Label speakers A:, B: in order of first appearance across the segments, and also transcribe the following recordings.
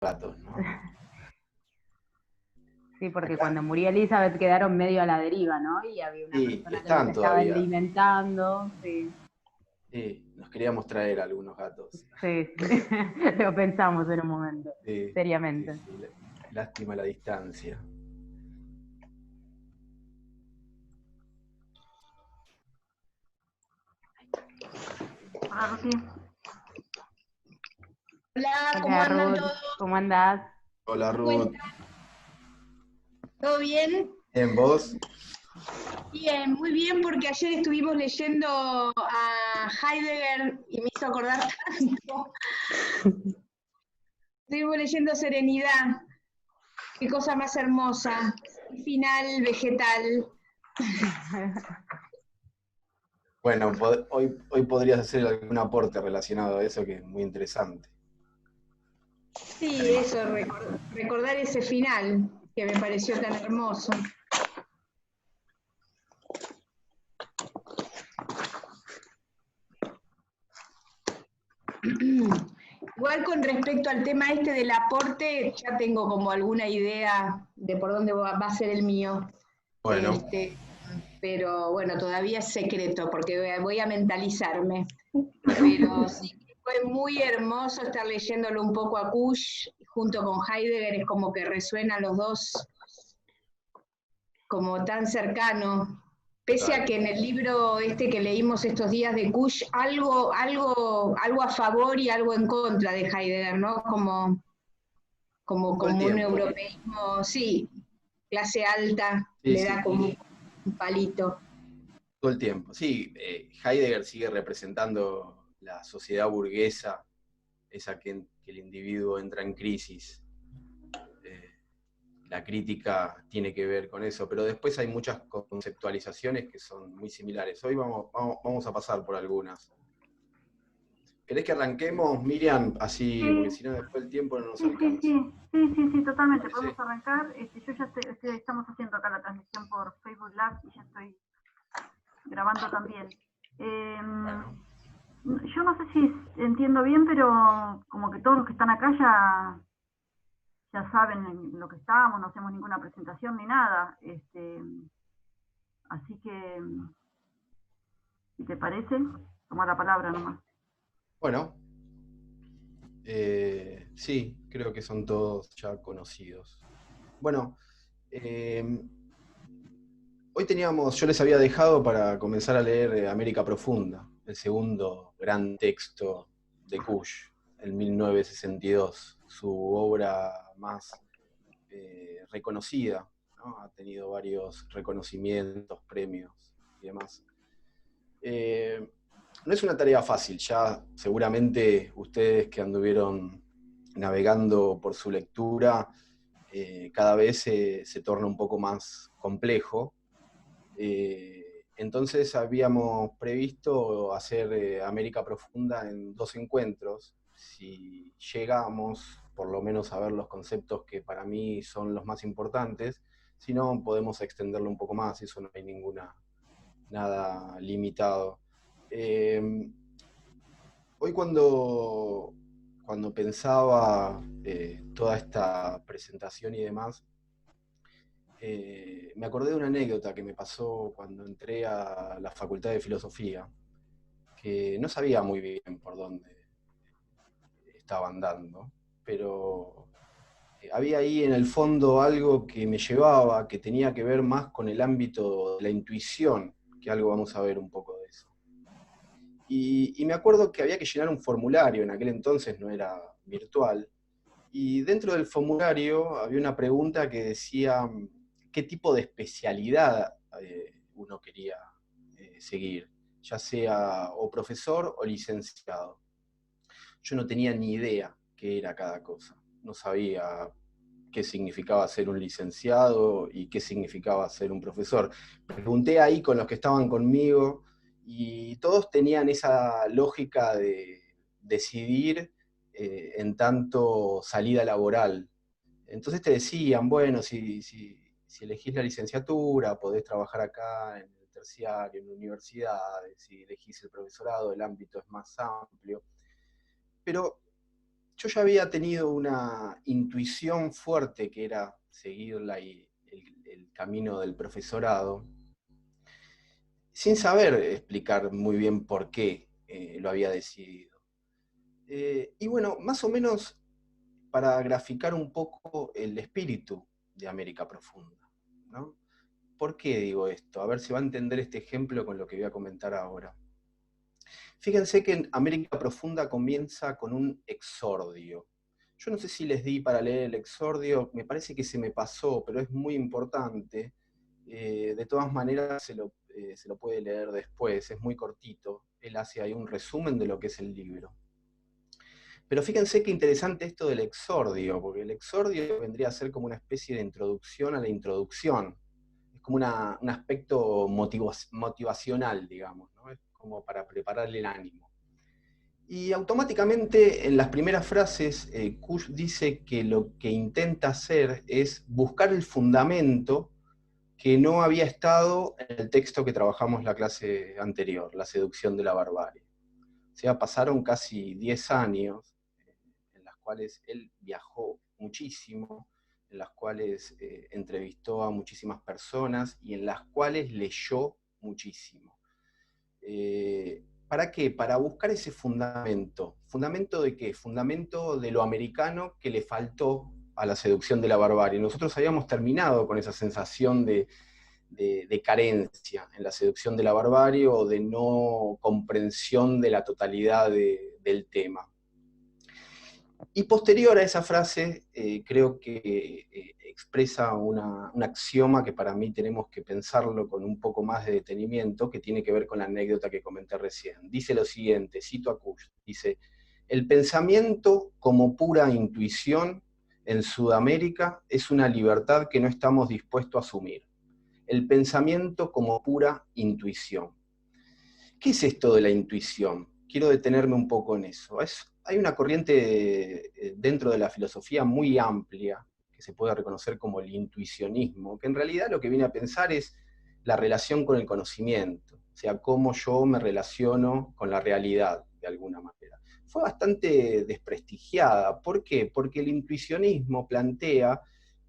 A: gatos, ¿no?
B: Sí, porque
A: Acá,
B: cuando murió Elizabeth quedaron medio a la deriva, ¿no? Y había una
A: sí,
B: persona que los
A: están
B: estaba
A: todavía.
B: alimentando, sí,
A: Sí, nos queríamos traer algunos gatos.
B: sí, sí. Lo pensamos en un momento,
A: Sí, sí,
B: seriamente.
A: sí. Lástima la distancia.
C: Hola, Rosy.
D: Hola, ¿cómo
B: Hola
D: andan
B: Ruth,
D: todos?
B: ¿cómo andás?
A: Hola
D: ¿Qué
A: Ruth,
D: cuentan? ¿Todo bien?
A: ¿en vos?
D: Bien, muy bien, porque ayer estuvimos leyendo a Heidegger y me hizo acordar tanto. Estuvimos leyendo Serenidad, qué cosa más hermosa, qué final vegetal.
A: Bueno, hoy podrías hacer algún aporte relacionado a eso que es muy interesante.
D: Sí, eso, recordar ese final que me pareció tan hermoso. Igual con respecto al tema este del aporte, ya tengo como alguna idea de por dónde va a ser el mío.
A: Bueno,
D: Pero bueno, todavía es secreto porque voy a mentalizarme.
A: bueno,
D: Pero sí que fue muy hermoso estar leyéndolo un poco a Kusch junto con Heidegger, es como que resuenan los dos como tan cercano. Pese a
A: total.
D: que en el libro este que leímos estos días de Kusch, algo a favor y algo en contra de Heidegger, ¿no?
A: Todo el
D: Como un
A: tiempo.
D: europeísmo, sí, clase alta,
A: Sí,
D: le
A: sí,
D: da como un palito.
A: todo el tiempo. Sí, Heidegger sigue representando la sociedad burguesa, esa que el individuo entra en crisis. Eh, la crítica tiene que ver con eso, pero después hay muchas conceptualizaciones que son muy similares. Hoy vamos a pasar por algunas. ¿Querés que arranquemos, Miriam? Así, porque
C: Sí,
A: si no después el tiempo no nos
C: sí, sí,
A: alcanza.
C: sí, sí, sí, sí,
A: ¿Te
C: totalmente. Podemos
A: parece?
C: arrancar. Yo ya estamos haciendo acá la transmisión por Facebook Live y ya estoy grabando también. Eh,
A: Bueno,
C: yo no sé si entiendo bien, pero como que todos los que están acá ya saben en lo que estamos, no hacemos ninguna presentación ni nada. Así que, si te parece, toma la palabra nomás.
A: bueno, sí, creo que son todos ya conocidos. Bueno, eh, hoy yo les había dejado para comenzar a leer América Profunda, el segundo gran texto de Kusch, en 1962, su obra más reconocida, ¿no? Ha tenido varios reconocimientos, premios y demás. Eh, no es una tarea fácil, ya seguramente ustedes que anduvieron navegando por su lectura, cada vez se torna un poco más complejo. Entonces habíamos previsto hacer América Profunda en 2 encuentros. Si llegamos por lo menos a ver los conceptos que para mí son los más importantes, si no podemos extenderlo un poco más, eso no hay nada limitado. Eh, Hoy cuando pensaba toda esta presentación y demás, me acordé de una anécdota que me pasó cuando entré a la Facultad de Filosofía, que no sabía muy bien por dónde estaba andando, pero había ahí en el fondo algo que me llevaba, que tenía que ver más con el ámbito de la intuición, que algo vamos a ver un poco de eso. Y me acuerdo que había que llenar un formulario, en aquel entonces no era virtual, y dentro del formulario había una pregunta que decía qué tipo de especialidad uno quería seguir, ya sea o profesor o licenciado. Yo no tenía ni idea qué era cada cosa, no sabía qué significaba ser un licenciado y qué significaba ser un profesor. Pregunté ahí con los que estaban conmigo y todos tenían esa lógica de decidir en tanto salida laboral. Entonces te decían, bueno, si elegís la licenciatura, podés trabajar acá en el terciario, en universidades, si elegís el profesorado, el ámbito es más amplio. Pero yo ya había tenido una intuición fuerte que era seguir el camino del profesorado, sin saber explicar muy bien por qué lo había decidido. Y bueno, más o menos para graficar un poco el espíritu de América Profunda, ¿no? ¿Por qué digo esto? A ver si va a entender este ejemplo con lo que voy a comentar ahora. Fíjense que en América Profunda comienza con un exordio. Yo no sé si les di para leer el exordio, me parece que se me pasó, pero es muy importante. De todas maneras se lo puede leer después, es muy cortito. Él hace ahí un resumen de lo que es el libro. Pero fíjense qué interesante esto del exordio, porque el exordio vendría a ser como una especie de introducción a la introducción. Es como un aspecto motivacional, digamos, ¿no? Es como para prepararle el ánimo. Y automáticamente en las primeras frases, Kush dice que lo que intenta hacer es buscar el fundamento que no había estado en el texto que trabajamos la clase anterior, La seducción de la barbarie. O sea, pasaron casi 10 años en las cuales él viajó muchísimo, en las cuales entrevistó a muchísimas personas y en las cuales leyó muchísimo. ¿Para qué? Para buscar ese fundamento. ¿Fundamento de qué? Fundamento de lo americano que le faltó a la seducción de la barbarie. Nosotros habíamos terminado con esa sensación de carencia en la seducción de la barbarie o de no comprensión de la totalidad del tema. Y posterior a esa frase, creo que expresa un axioma que para mí tenemos que pensarlo con un poco más de detenimiento, que tiene que ver con la anécdota que comenté recién. Dice lo siguiente, cito a Kush, dice: el pensamiento como pura intuición en Sudamérica es una libertad que no estamos dispuestos a asumir. El pensamiento como pura intuición. ¿Qué es esto de la intuición? Quiero detenerme un poco en eso. Hay una corriente dentro de la filosofía muy amplia, que se puede reconocer como el intuicionismo, que en realidad lo que viene a pensar es la relación con el conocimiento, o sea, cómo yo me relaciono con la realidad, de alguna manera. Fue bastante desprestigiada. ¿Por qué? Porque el intuicionismo plantea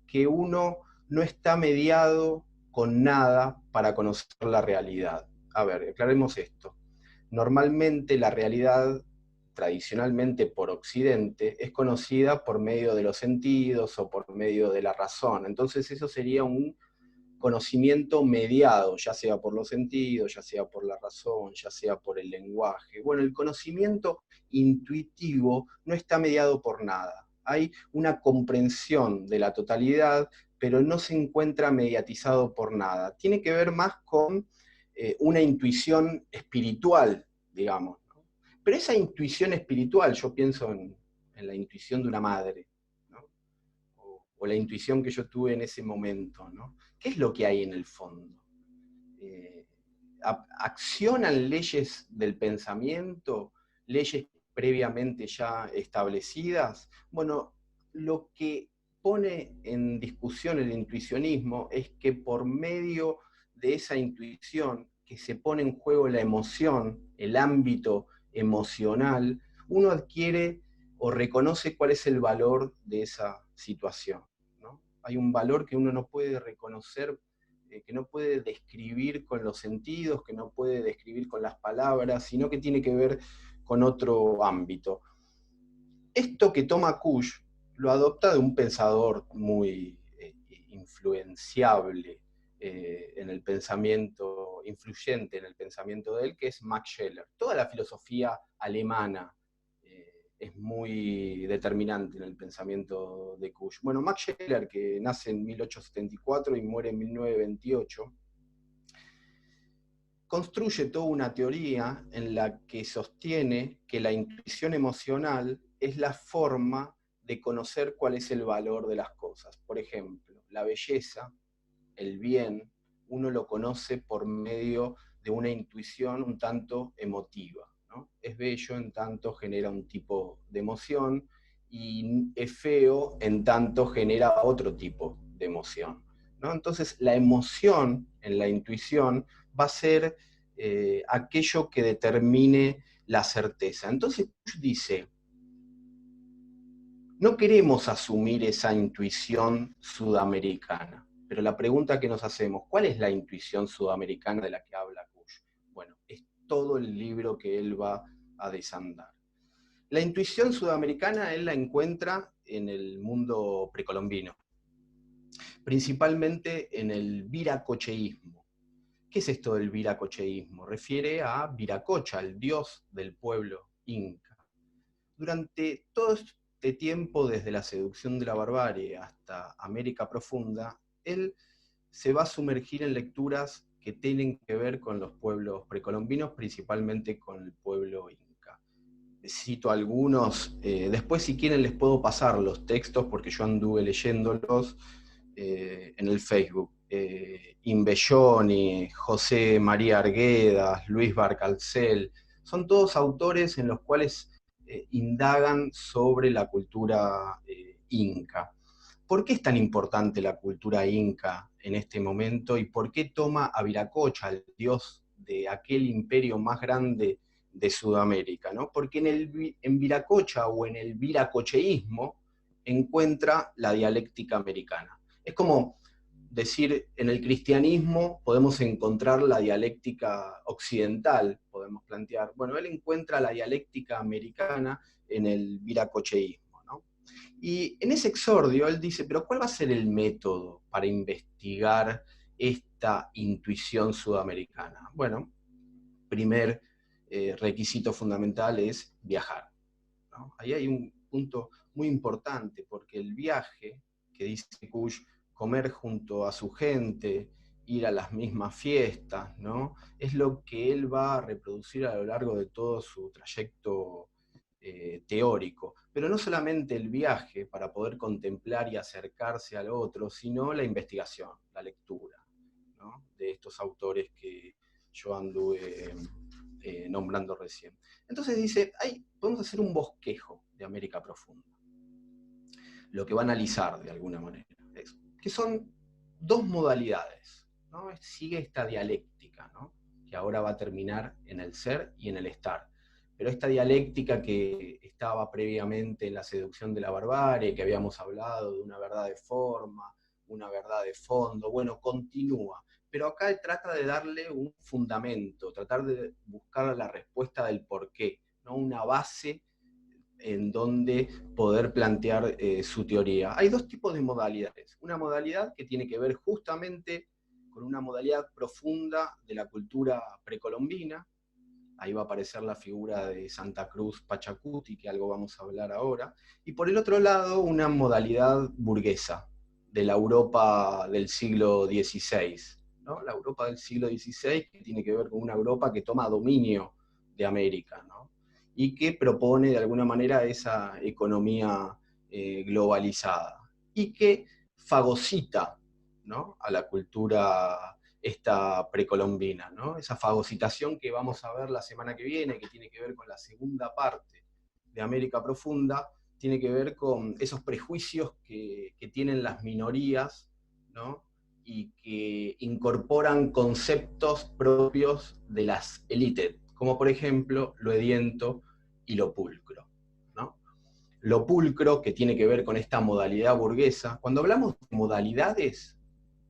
A: que uno no está mediado con nada para conocer la realidad. A ver, aclaremos esto. Normalmente la realidad, tradicionalmente por Occidente, es conocida por medio de los sentidos o por medio de la razón. Entonces eso sería un conocimiento mediado, ya sea por los sentidos, ya sea por la razón, ya sea por el lenguaje. Bueno, el conocimiento intuitivo no está mediado por nada. Hay una comprensión de la totalidad, pero no se encuentra mediatizado por nada. Tiene que ver más con una intuición espiritual, digamos, ¿no? Pero esa intuición espiritual, yo pienso en la intuición de una madre, ¿no? O la intuición que yo tuve en ese momento, ¿no? ¿Qué es lo que hay en el fondo? ¿Accionan leyes del pensamiento, leyes previamente ya establecidas? Bueno, lo que pone en discusión el intuicionismo es que por medio de esa intuición, que se pone en juego la emoción, el ámbito emocional, uno adquiere o reconoce cuál es el valor de esa situación, ¿no? Hay un valor que uno no puede reconocer, que no puede describir con los sentidos, que no puede describir con las palabras, sino que tiene que ver con otro ámbito. Esto que toma Kush lo adopta de un pensador muy influenciable en el pensamiento, influyente en el pensamiento de él, que es Max Scheler. Toda la filosofía alemana es muy determinante en el pensamiento de Kush. Bueno, Max Scheler, que nace en 1874 y muere en 1928, construye toda una teoría en la que sostiene que la intuición emocional es la forma de conocer cuál es el valor de las cosas. Por ejemplo, la belleza, el bien, uno lo conoce por medio de una intuición un tanto emotiva, ¿no? Es bello en tanto genera un tipo de emoción, y es feo en tanto genera otro tipo de emoción, ¿no? Entonces la emoción en la intuición va a ser aquello que determine la certeza. Entonces dice, no queremos asumir esa intuición sudamericana, pero la pregunta que nos hacemos, ¿cuál es la intuición sudamericana de la que habla Kusch? Bueno, es todo el libro que él va a desandar. La intuición sudamericana él la encuentra en el mundo precolombino, principalmente en el viracocheísmo. ¿Qué es esto del viracocheísmo? Refiere a Viracocha, el dios del pueblo inca. Durante todo este tiempo, desde la seducción de la barbarie hasta América Profunda, él se va a sumergir en lecturas que tienen que ver con los pueblos precolombinos, principalmente con el pueblo inca. Cito algunos, después si quieren les puedo pasar los textos porque yo anduve leyéndolos en el Facebook. Imbelloni, José María Arguedas, Luis Barcalcel, son todos autores en los cuales indagan sobre la cultura inca. ¿Por qué es tan importante la cultura inca en este momento y por qué toma a Viracocha, el dios de aquel imperio más grande de Sudamérica, ¿no? Porque en Viracocha o en el viracocheísmo encuentra la dialéctica americana. Es como decir, en el cristianismo podemos encontrar la dialéctica occidental, podemos plantear. Bueno, él encuentra la dialéctica americana en el viracocheísmo, ¿no? Y en ese exordio él dice, pero ¿cuál va a ser el método para investigar esta intuición sudamericana? Bueno, primer requisito fundamental es viajar, ¿no? Ahí hay un punto muy importante, porque el viaje, que dice Kusch, comer junto a su gente, ir a las mismas fiestas, ¿no? Es lo que él va a reproducir a lo largo de todo su trayecto teórico. Pero no solamente el viaje para poder contemplar y acercarse al otro, sino la investigación, la lectura, ¿no? De estos autores que yo anduve nombrando recién. Entonces dice, podemos hacer un bosquejo de América Profunda. Lo que va a analizar de alguna manera es que son dos modalidades, ¿no? Sigue esta dialéctica, ¿no? Que ahora va a terminar en el ser y en el estar. Pero esta dialéctica que estaba previamente en la seducción de la barbarie, que habíamos hablado de una verdad de forma, una verdad de fondo, bueno, continúa. Pero acá él trata de darle un fundamento, tratar de buscar la respuesta del porqué, ¿no? Una base en donde poder plantear su teoría. Hay dos tipos de modalidades. Una modalidad que tiene que ver justamente con una modalidad profunda de la cultura precolombina. Ahí va a aparecer la figura de Santa Cruz Pachacuti, que algo vamos a hablar ahora. Y por el otro lado, una modalidad burguesa, de la Europa del siglo XVI, ¿no? La Europa del siglo XVI, que tiene que ver con una Europa que toma dominio de América, ¿no? Y que propone de alguna manera esa economía globalizada, y que fagocita, ¿no? A la cultura esta precolombina, ¿no? Esa fagocitación que vamos a ver la semana que viene, que tiene que ver con la segunda parte de América Profunda, tiene que ver con esos prejuicios que tienen las minorías, ¿no? Y que incorporan conceptos propios de las élites, como por ejemplo lo ediento y lo pulcro, ¿no? Lo pulcro, que tiene que ver con esta modalidad burguesa. Cuando hablamos de modalidades,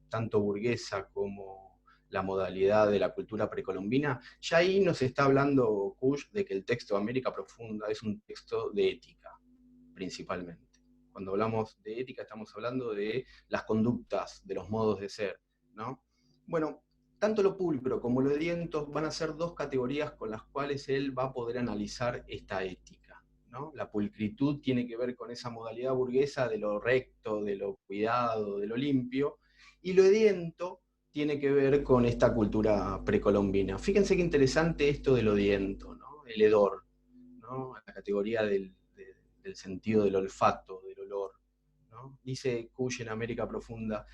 A: tanto burguesa como la modalidad de la cultura precolombina, ya ahí nos está hablando Kusch de que el texto de América Profunda es un texto de ética, principalmente. Cuando hablamos de ética estamos hablando de las conductas, de los modos de ser, ¿no? Bueno, tanto lo pulcro como lo ediento van a ser dos categorías con las cuales él va a poder analizar esta ética, ¿no? La pulcritud tiene que ver con esa modalidad burguesa de lo recto, de lo cuidado, de lo limpio, y lo ediento tiene que ver con esta cultura precolombina. Fíjense qué interesante esto del odiento, ¿no? El hedor, ¿no? La categoría del sentido del olfato, del olor, ¿no? Dice Kusch en América Profunda,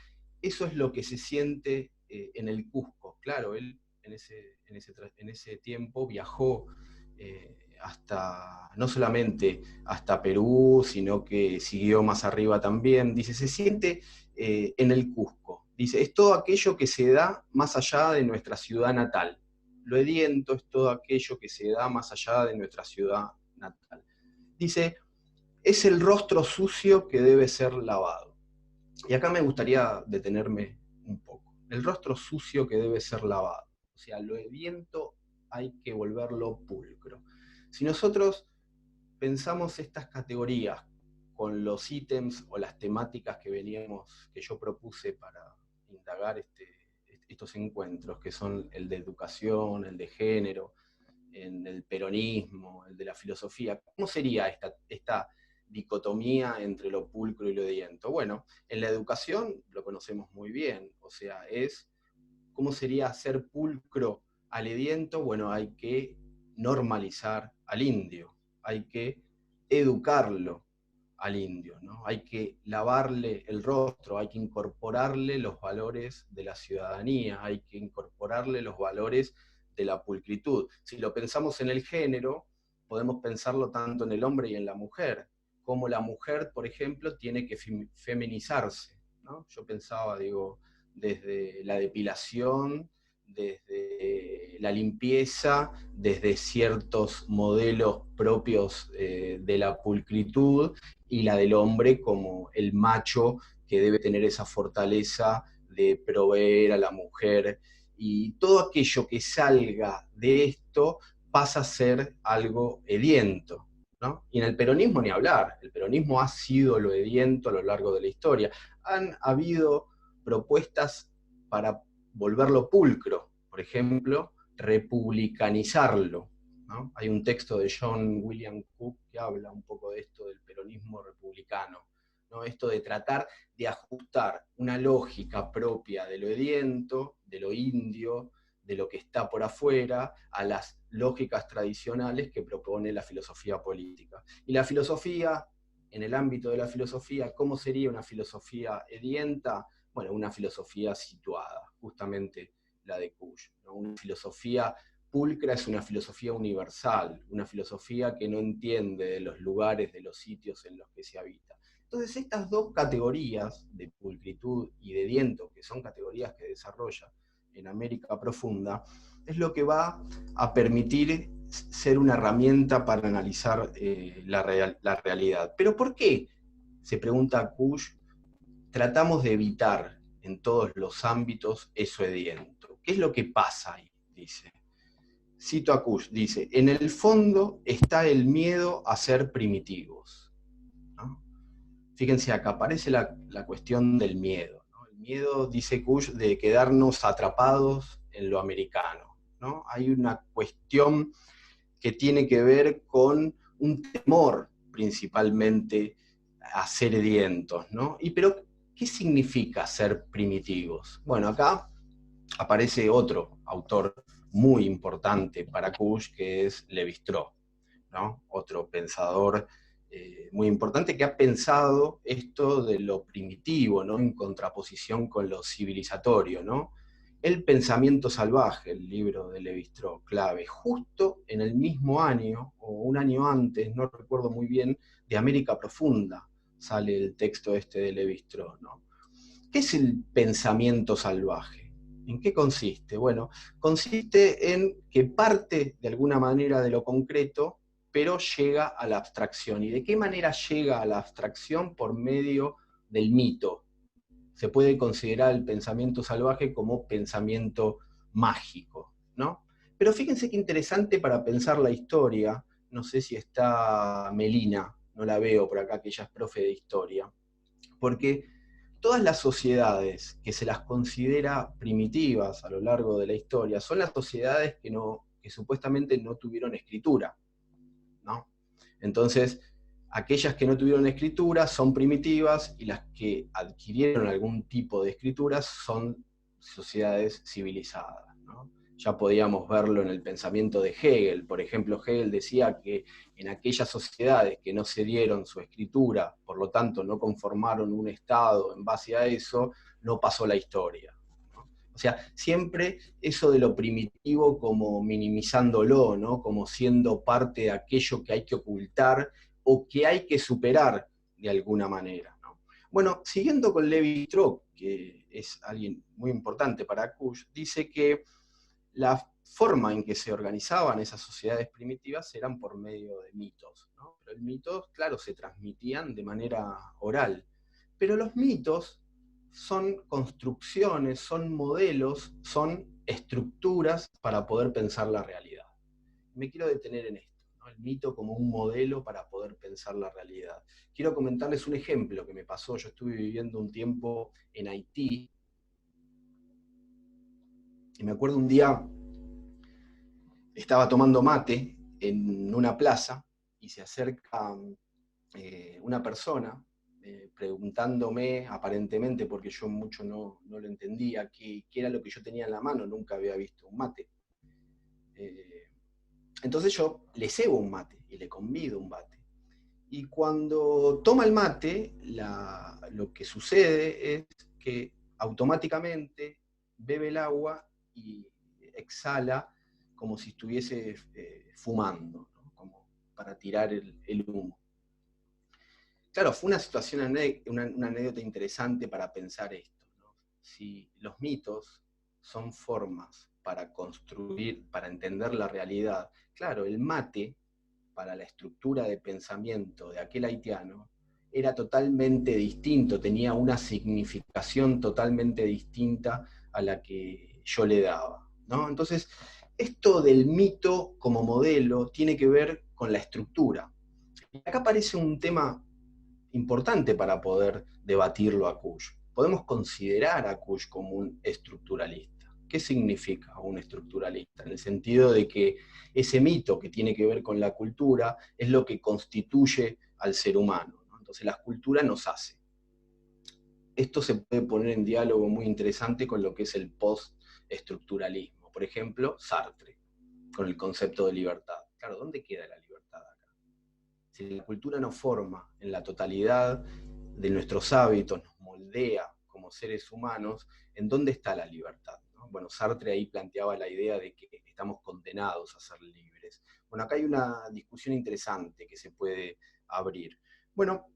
A: eso es lo que se siente en el Cusco. Claro, él en ese tiempo viajó no solamente hasta Perú, sino que siguió más arriba también. Dice, se siente en el Cusco. Dice, es todo aquello que se da más allá de nuestra ciudad natal. Lo ediento es todo aquello que se da más allá de nuestra ciudad natal. Dice, es el rostro sucio que debe ser lavado. Y acá me gustaría detenerme un poco. El rostro sucio que debe ser lavado. O sea, lo hediondo hay que volverlo pulcro. Si nosotros pensamos estas categorías con los ítems o las temáticas que yo propuse para indagar estos encuentros, que son el de educación, el de género, el peronismo, el de la filosofía, ¿cómo sería esta dicotomía entre lo pulcro y lo hediondo? Bueno, en la educación lo conocemos muy bien, o sea, ¿cómo sería ser pulcro al hediondo? Bueno, hay que normalizar al indio, hay que educarlo al indio, ¿no? Hay que lavarle el rostro, hay que incorporarle los valores de la ciudadanía, hay que incorporarle los valores de la pulcritud. Si lo pensamos en el género, podemos pensarlo tanto en el hombre y en la mujer, como la mujer, por ejemplo, tiene que feminizarse, ¿no? Yo pensaba, digo, desde la depilación, desde la limpieza, desde ciertos modelos propios de la pulcritud, y la del hombre como el macho que debe tener esa fortaleza de proveer a la mujer, y todo aquello que salga de esto pasa a ser algo hediondo, ¿no? Y en el peronismo ni hablar, el peronismo ha sido lo hediondo a lo largo de la historia. Han habido propuestas para volverlo pulcro, por ejemplo, republicanizarlo, ¿no? Hay un texto de John William Cook que habla un poco de esto del peronismo republicano, ¿no? Esto de tratar de ajustar una lógica propia de lo hediondo, de lo indio, de lo que está por afuera, a las lógicas tradicionales que propone la filosofía política. Y la filosofía, en el ámbito de la filosofía, ¿cómo sería una filosofía hedienta? Bueno, una filosofía situada, justamente la de Kusch, ¿no? Una filosofía pulcra es una filosofía universal, una filosofía que no entiende de los lugares, de los sitios en los que se habita. Entonces estas dos categorías, de pulcritud y de hediento, que son categorías que desarrolla en América Profunda, es lo que va a permitir ser una herramienta para analizar la realidad. ¿Pero por qué? Se pregunta Kusch, tratamos de evitar en todos los ámbitos eso hediondo. ¿Qué es lo que pasa ahí? Dice. Cito a Kusch, dice, en el fondo está el miedo a ser primitivos, ¿no? Fíjense, acá aparece la cuestión del miedo, ¿no? El miedo, dice Kusch, de quedarnos atrapados en lo americano, ¿no? Hay una cuestión que tiene que ver con un temor principalmente a ser hedientos, ¿no? Pero, ¿qué significa ser primitivos? Bueno, acá aparece otro autor muy importante para Kusch, que es Lévi-Strauss, ¿no? Otro pensador muy importante que ha pensado esto de lo primitivo, ¿no? En contraposición con lo civilizatorio, ¿no? El pensamiento salvaje, el libro de Lévi-Strauss, clave, justo en el mismo año, o un año antes, no recuerdo muy bien, de América Profunda, sale el texto este de Lévi-Strauss, ¿no? ¿Qué es el pensamiento salvaje? ¿En qué consiste? Bueno, consiste en que parte de alguna manera de lo concreto, pero llega a la abstracción. ¿Y de qué manera llega a la abstracción? Por medio del mito. Se puede considerar el pensamiento salvaje como pensamiento mágico, ¿no? Pero fíjense qué interesante para pensar la historia. No sé si está Melina, no la veo por acá, que ella es profe de historia, porque todas las sociedades que se las considera primitivas a lo largo de la historia son las sociedades que supuestamente no tuvieron escritura, ¿no? Entonces, aquellas que no tuvieron escritura son primitivas, y las que adquirieron algún tipo de escritura son sociedades civilizadas, ¿no? Ya podíamos verlo en el pensamiento de Hegel. Por ejemplo, Hegel decía que en aquellas sociedades que no se dieron su escritura, por lo tanto no conformaron un Estado en base a eso, no pasó la historia, ¿no? O sea, siempre eso de lo primitivo como minimizándolo, ¿no? Como siendo parte de aquello que hay que ocultar o que hay que superar de alguna manera, ¿no? Bueno, siguiendo con Lévi-Strauss, que es alguien muy importante para Kusch, dice que la forma en que se organizaban esas sociedades primitivas eran por medio de mitos, ¿no? Pero los mitos, claro, se transmitían de manera oral. Pero los mitos son construcciones, son modelos, son estructuras para poder pensar la realidad. Me quiero detener en esto, ¿no? El mito como un modelo para poder pensar la realidad. Quiero comentarles un ejemplo que me pasó. Yo estuve viviendo un tiempo en Haití, y me acuerdo un día, estaba tomando mate en una plaza, y se acerca una persona preguntándome, aparentemente, porque yo mucho no lo entendía, qué era lo que yo tenía en la mano, nunca había visto un mate. Entonces yo le cebo un mate y le convido un mate. Y cuando toma el mate, lo que sucede es que automáticamente bebe el agua y exhala como si estuviese fumando, ¿no? Como para tirar el humo. Claro, fue una situación, una anécdota interesante para pensar esto, ¿no? Si los mitos son formas para construir, para entender la realidad, claro, el mate, para la estructura de pensamiento de aquel haitiano, era totalmente distinto, tenía una significación totalmente distinta a la que yo le daba, ¿no? Entonces, esto del mito como modelo tiene que ver con la estructura. Y acá aparece un tema importante para poder debatirlo a Kusch. Podemos considerar a Kusch como un estructuralista. ¿Qué significa un estructuralista? En el sentido de que ese mito que tiene que ver con la cultura es lo que constituye al ser humano, ¿no? Entonces la cultura nos hace. Esto se puede poner en diálogo muy interesante con lo que es el post-estructuralismo. Por ejemplo, Sartre, con el concepto de libertad. Claro, ¿dónde queda la libertad acá? Si la cultura nos forma en la totalidad de nuestros hábitos, nos moldea como seres humanos, ¿en dónde está la libertad? ¿No? Bueno, Sartre ahí planteaba la idea de que estamos condenados a ser libres. Bueno, acá hay una discusión interesante que se puede abrir. Bueno,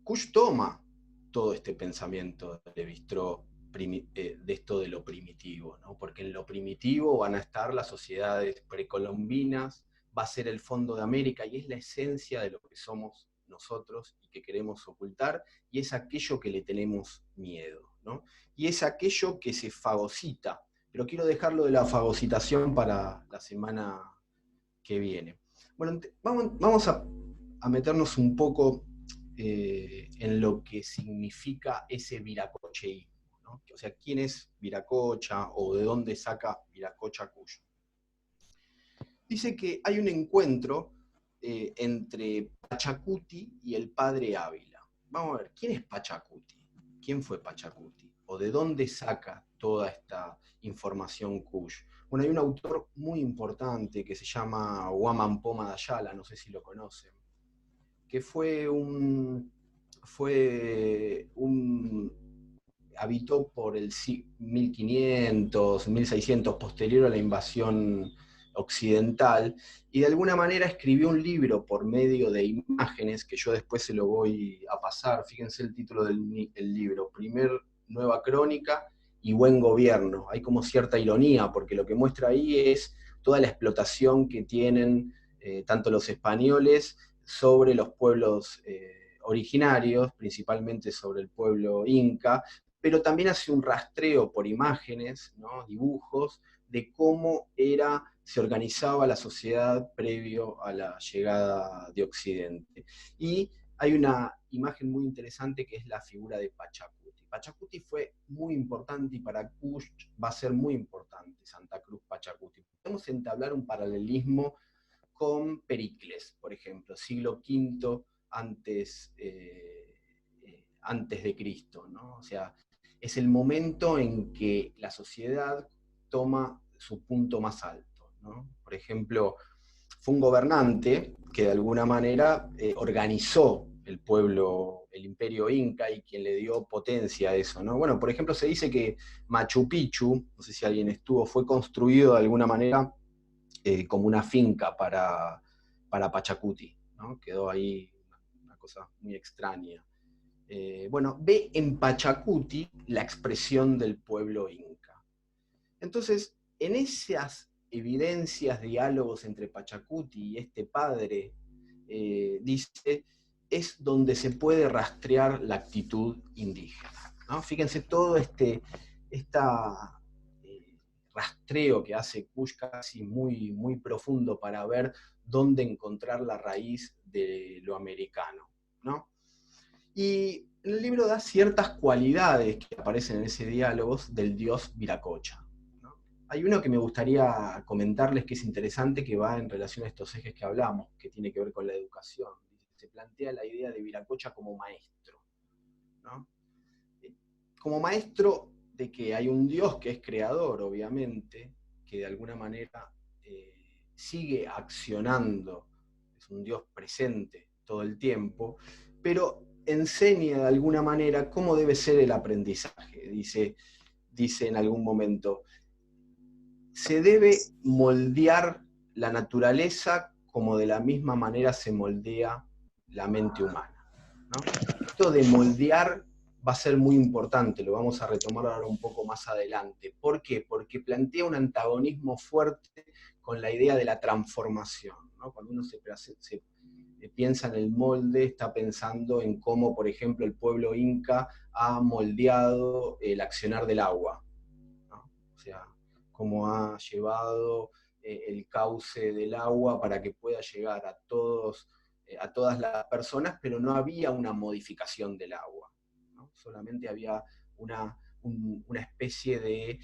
A: Kusch toma todo este pensamiento de Lévi-Strauss, de esto de lo primitivo, ¿no? Porque en lo primitivo van a estar las sociedades precolombinas, va a ser el fondo de América, y es la esencia de lo que somos nosotros y que queremos ocultar, y es aquello que le tenemos miedo, ¿no? Y es aquello que se fagocita, pero quiero dejarlo de la fagocitación para la semana que viene. Bueno, vamos a meternos un poco en lo que significa ese viracocheísmo, ¿no? O sea, ¿quién es Viracocha o de dónde saca Viracocha Kusch? Dice que hay un encuentro entre Pachacuti y el padre Ávila. Vamos a ver, ¿quién es Pachacuti? ¿Quién fue Pachacuti? ¿O de dónde saca toda esta información Kusch? Bueno, hay un autor muy importante que se llama Huaman Poma Dayala, no sé si lo conocen, que habitó por el 1500, 1600, posterior a la invasión occidental, y de alguna manera escribió un libro por medio de imágenes, que yo después se lo voy a pasar. Fíjense el título del libro, Primer Nueva Crónica y Buen Gobierno. Hay como cierta ironía, porque lo que muestra ahí es toda la explotación que tienen tanto los españoles sobre los pueblos originarios, principalmente sobre el pueblo inca, pero también hace un rastreo por imágenes, ¿no? Dibujos, de cómo se organizaba la sociedad previo a la llegada de Occidente. Y hay una imagen muy interesante que es la figura de Pachacuti. Pachacuti fue muy importante, y para Kusch va a ser muy importante Santa Cruz Pachacuti. Podemos entablar un paralelismo con Pericles, por ejemplo, siglo V antes de Cristo, ¿no? O sea, es el momento en que la sociedad toma su punto más alto, ¿no? Por ejemplo, fue un gobernante que de alguna manera organizó el pueblo, el imperio inca, y quien le dio potencia a eso, ¿no? Bueno, por ejemplo, se dice que Machu Picchu, no sé si alguien estuvo, fue construido de alguna manera como una finca para Pachacuti, ¿no? Quedó ahí una cosa muy extraña. Bueno, ve en Pachacuti la expresión del pueblo inca. Entonces, en esas evidencias, diálogos entre Pachacuti y este padre, dice, es donde se puede rastrear la actitud indígena, ¿no? Fíjense todo este rastreo que hace Kusch casi muy, muy profundo para ver dónde encontrar la raíz de lo americano, ¿no? Y el libro da ciertas cualidades que aparecen en ese diálogo del dios Viracocha, ¿no? Hay uno que me gustaría comentarles que es interesante, que va en relación a estos ejes que hablamos, que tiene que ver con la educación. Se plantea la idea de Viracocha como maestro, ¿no? Como maestro de que hay un dios que es creador, obviamente, que de alguna manera sigue accionando, es un dios presente todo el tiempo, pero enseña de alguna manera cómo debe ser el aprendizaje. Dice en algún momento, se debe moldear la naturaleza como de la misma manera se moldea la mente humana, ¿no? Esto de moldear va a ser muy importante, lo vamos a retomar ahora un poco más adelante. ¿Por qué? Porque plantea un antagonismo fuerte con la idea de la transformación, ¿no? Cuando uno se piensa en el molde, está pensando en cómo, por ejemplo, el pueblo inca ha moldeado el accionar del agua, ¿no? O sea, cómo ha llevado el cauce del agua para que pueda llegar a todas las personas, pero no había una modificación del agua, ¿no? Solamente había una especie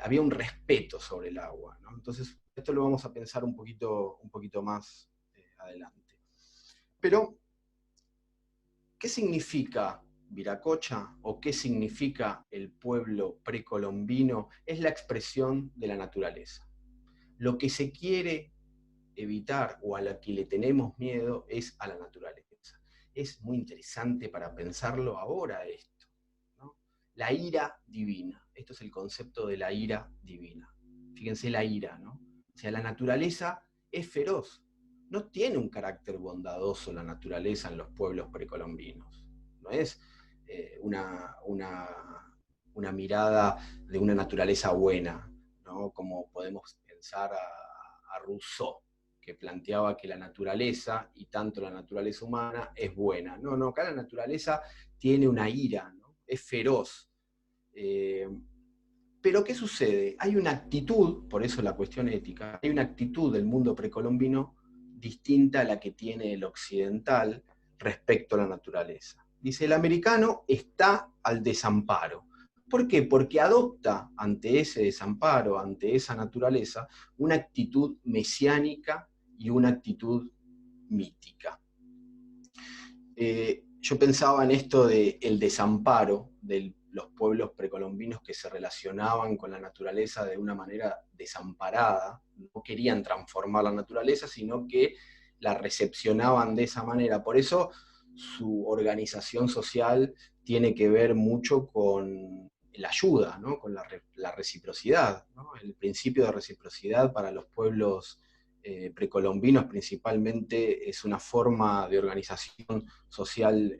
A: había un respeto sobre el agua, ¿no? Entonces, esto lo vamos a pensar un poquito más adelante. Pero, ¿qué significa Viracocha o qué significa el pueblo precolombino? Es la expresión de la naturaleza. Lo que se quiere evitar o a la que le tenemos miedo es a la naturaleza. Es muy interesante para pensarlo ahora esto, ¿no? La ira divina. Esto es el concepto de la ira divina. Fíjense la ira, ¿no? O sea, la naturaleza es feroz. No tiene un carácter bondadoso la naturaleza en los pueblos precolombinos. No es una mirada de una naturaleza buena, ¿no? Como podemos pensar a Rousseau, que planteaba que la naturaleza, y tanto la naturaleza humana, es buena. No, acá la naturaleza tiene una ira, ¿no? Es feroz. Pero ¿qué sucede? Hay una actitud, por eso la cuestión ética, hay una actitud del mundo precolombino distinta a la que tiene el occidental respecto a la naturaleza. Dice, el americano está al desamparo. ¿Por qué? Porque adopta ante ese desamparo, ante esa naturaleza, una actitud mesiánica y una actitud mítica. Yo pensaba en esto del desamparo de los pueblos precolombinos que se relacionaban con la naturaleza de una manera desamparada, no querían transformar la naturaleza, sino que la recepcionaban de esa manera. Por eso su organización social tiene que ver mucho con la ayuda, ¿no? Con la reciprocidad, ¿no? El principio de reciprocidad para los pueblos precolombinos principalmente es una forma de organización social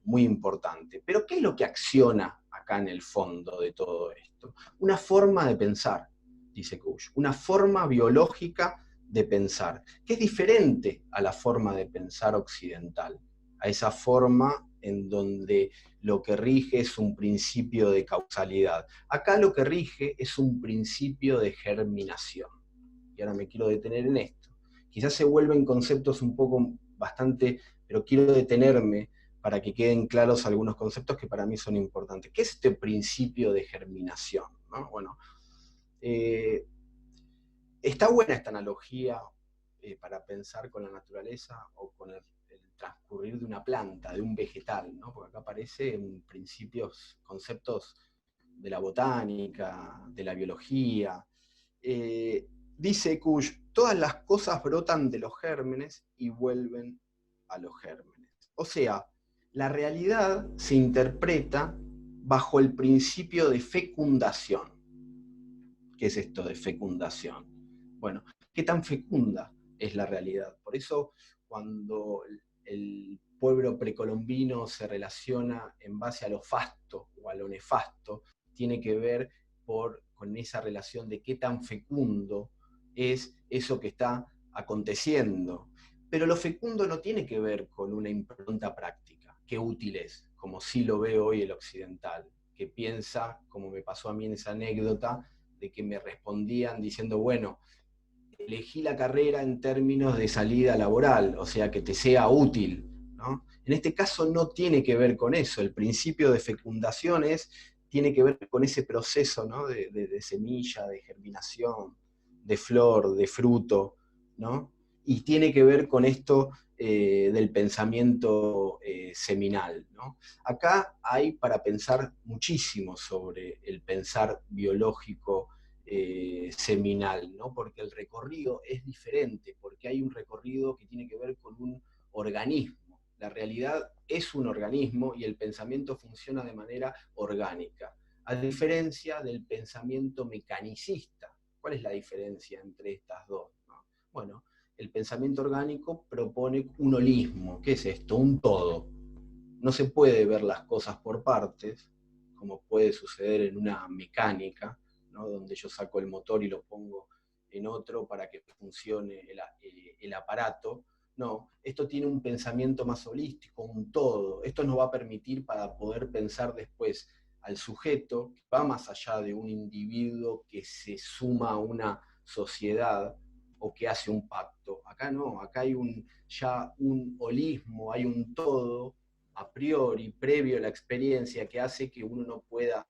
A: muy importante. Pero ¿qué es lo que acciona acá en el fondo de todo esto? Una forma de pensar, dice Kusch, una forma biológica de pensar, que es diferente a la forma de pensar occidental, a esa forma en donde lo que rige es un principio de causalidad. Acá lo que rige es un principio de germinación. Y ahora me quiero detener en esto. Quizás se vuelven conceptos un poco bastante, pero quiero detenerme para que queden claros algunos conceptos que para mí son importantes. ¿Qué es este principio de germinación? ¿No? Bueno, está buena esta analogía para pensar con la naturaleza o con el transcurrir de una planta, de un vegetal, ¿no? Porque acá aparecen principios, conceptos de la botánica, de la biología. Dice Kusch, todas las cosas brotan de los gérmenes y vuelven a los gérmenes. O sea, la realidad se interpreta bajo el principio de fecundación. ¿Qué es esto de fecundación? Bueno, ¿qué tan fecunda es la realidad? Por eso, cuando el pueblo precolombino se relaciona en base a lo fasto o a lo nefasto, tiene que ver con esa relación de qué tan fecundo es eso que está aconteciendo. Pero lo fecundo no tiene que ver con una impronta práctica, qué útil es, como sí lo ve hoy el occidental, que piensa, como me pasó a mí en esa anécdota, de que me respondían diciendo, bueno, elegí la carrera en términos de salida laboral, o sea, que te sea útil, ¿no? En este caso no tiene que ver con eso, el principio de fecundación tiene que ver con ese proceso, ¿no? de semilla, de germinación, de flor, de fruto, ¿no? Y tiene que ver con esto del pensamiento seminal, ¿no? Acá hay para pensar muchísimo sobre el pensar biológico seminal, ¿no? Porque el recorrido es diferente, porque hay un recorrido que tiene que ver con un organismo. La realidad es un organismo y el pensamiento funciona de manera orgánica, a diferencia del pensamiento mecanicista. ¿Cuál es la diferencia entre estas dos, ¿no? Bueno, el pensamiento orgánico propone un holismo. ¿Qué es esto? Un todo. No se puede ver las cosas por partes, como puede suceder en una mecánica, ¿no? Donde yo saco el motor y lo pongo en otro para que funcione el aparato. No, esto tiene un pensamiento más holístico, un todo. Esto nos va a permitir para poder pensar después al sujeto, que va más allá de un individuo que se suma a una sociedad o que hace un pacto. Acá no, acá hay ya un holismo, hay un todo a priori, previo a la experiencia, que hace que uno no pueda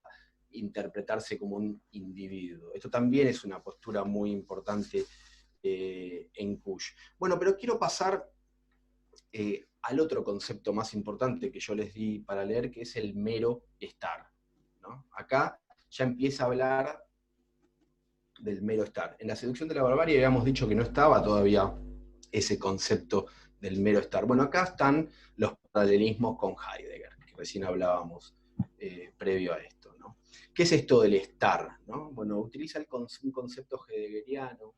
A: interpretarse como un individuo. Esto también es una postura muy importante en Kush. Bueno, pero quiero pasar al otro concepto más importante que yo les di para leer, que es el mero estar, ¿no? Acá ya empieza a hablar del mero estar. En la seducción de la barbarie habíamos dicho que no estaba todavía ese concepto del mero estar. Bueno, acá están los paralelismos con Heidegger, que recién hablábamos previo a esto, ¿no? ¿Qué es esto del estar, ¿no? Bueno, utiliza un concepto heideggeriano,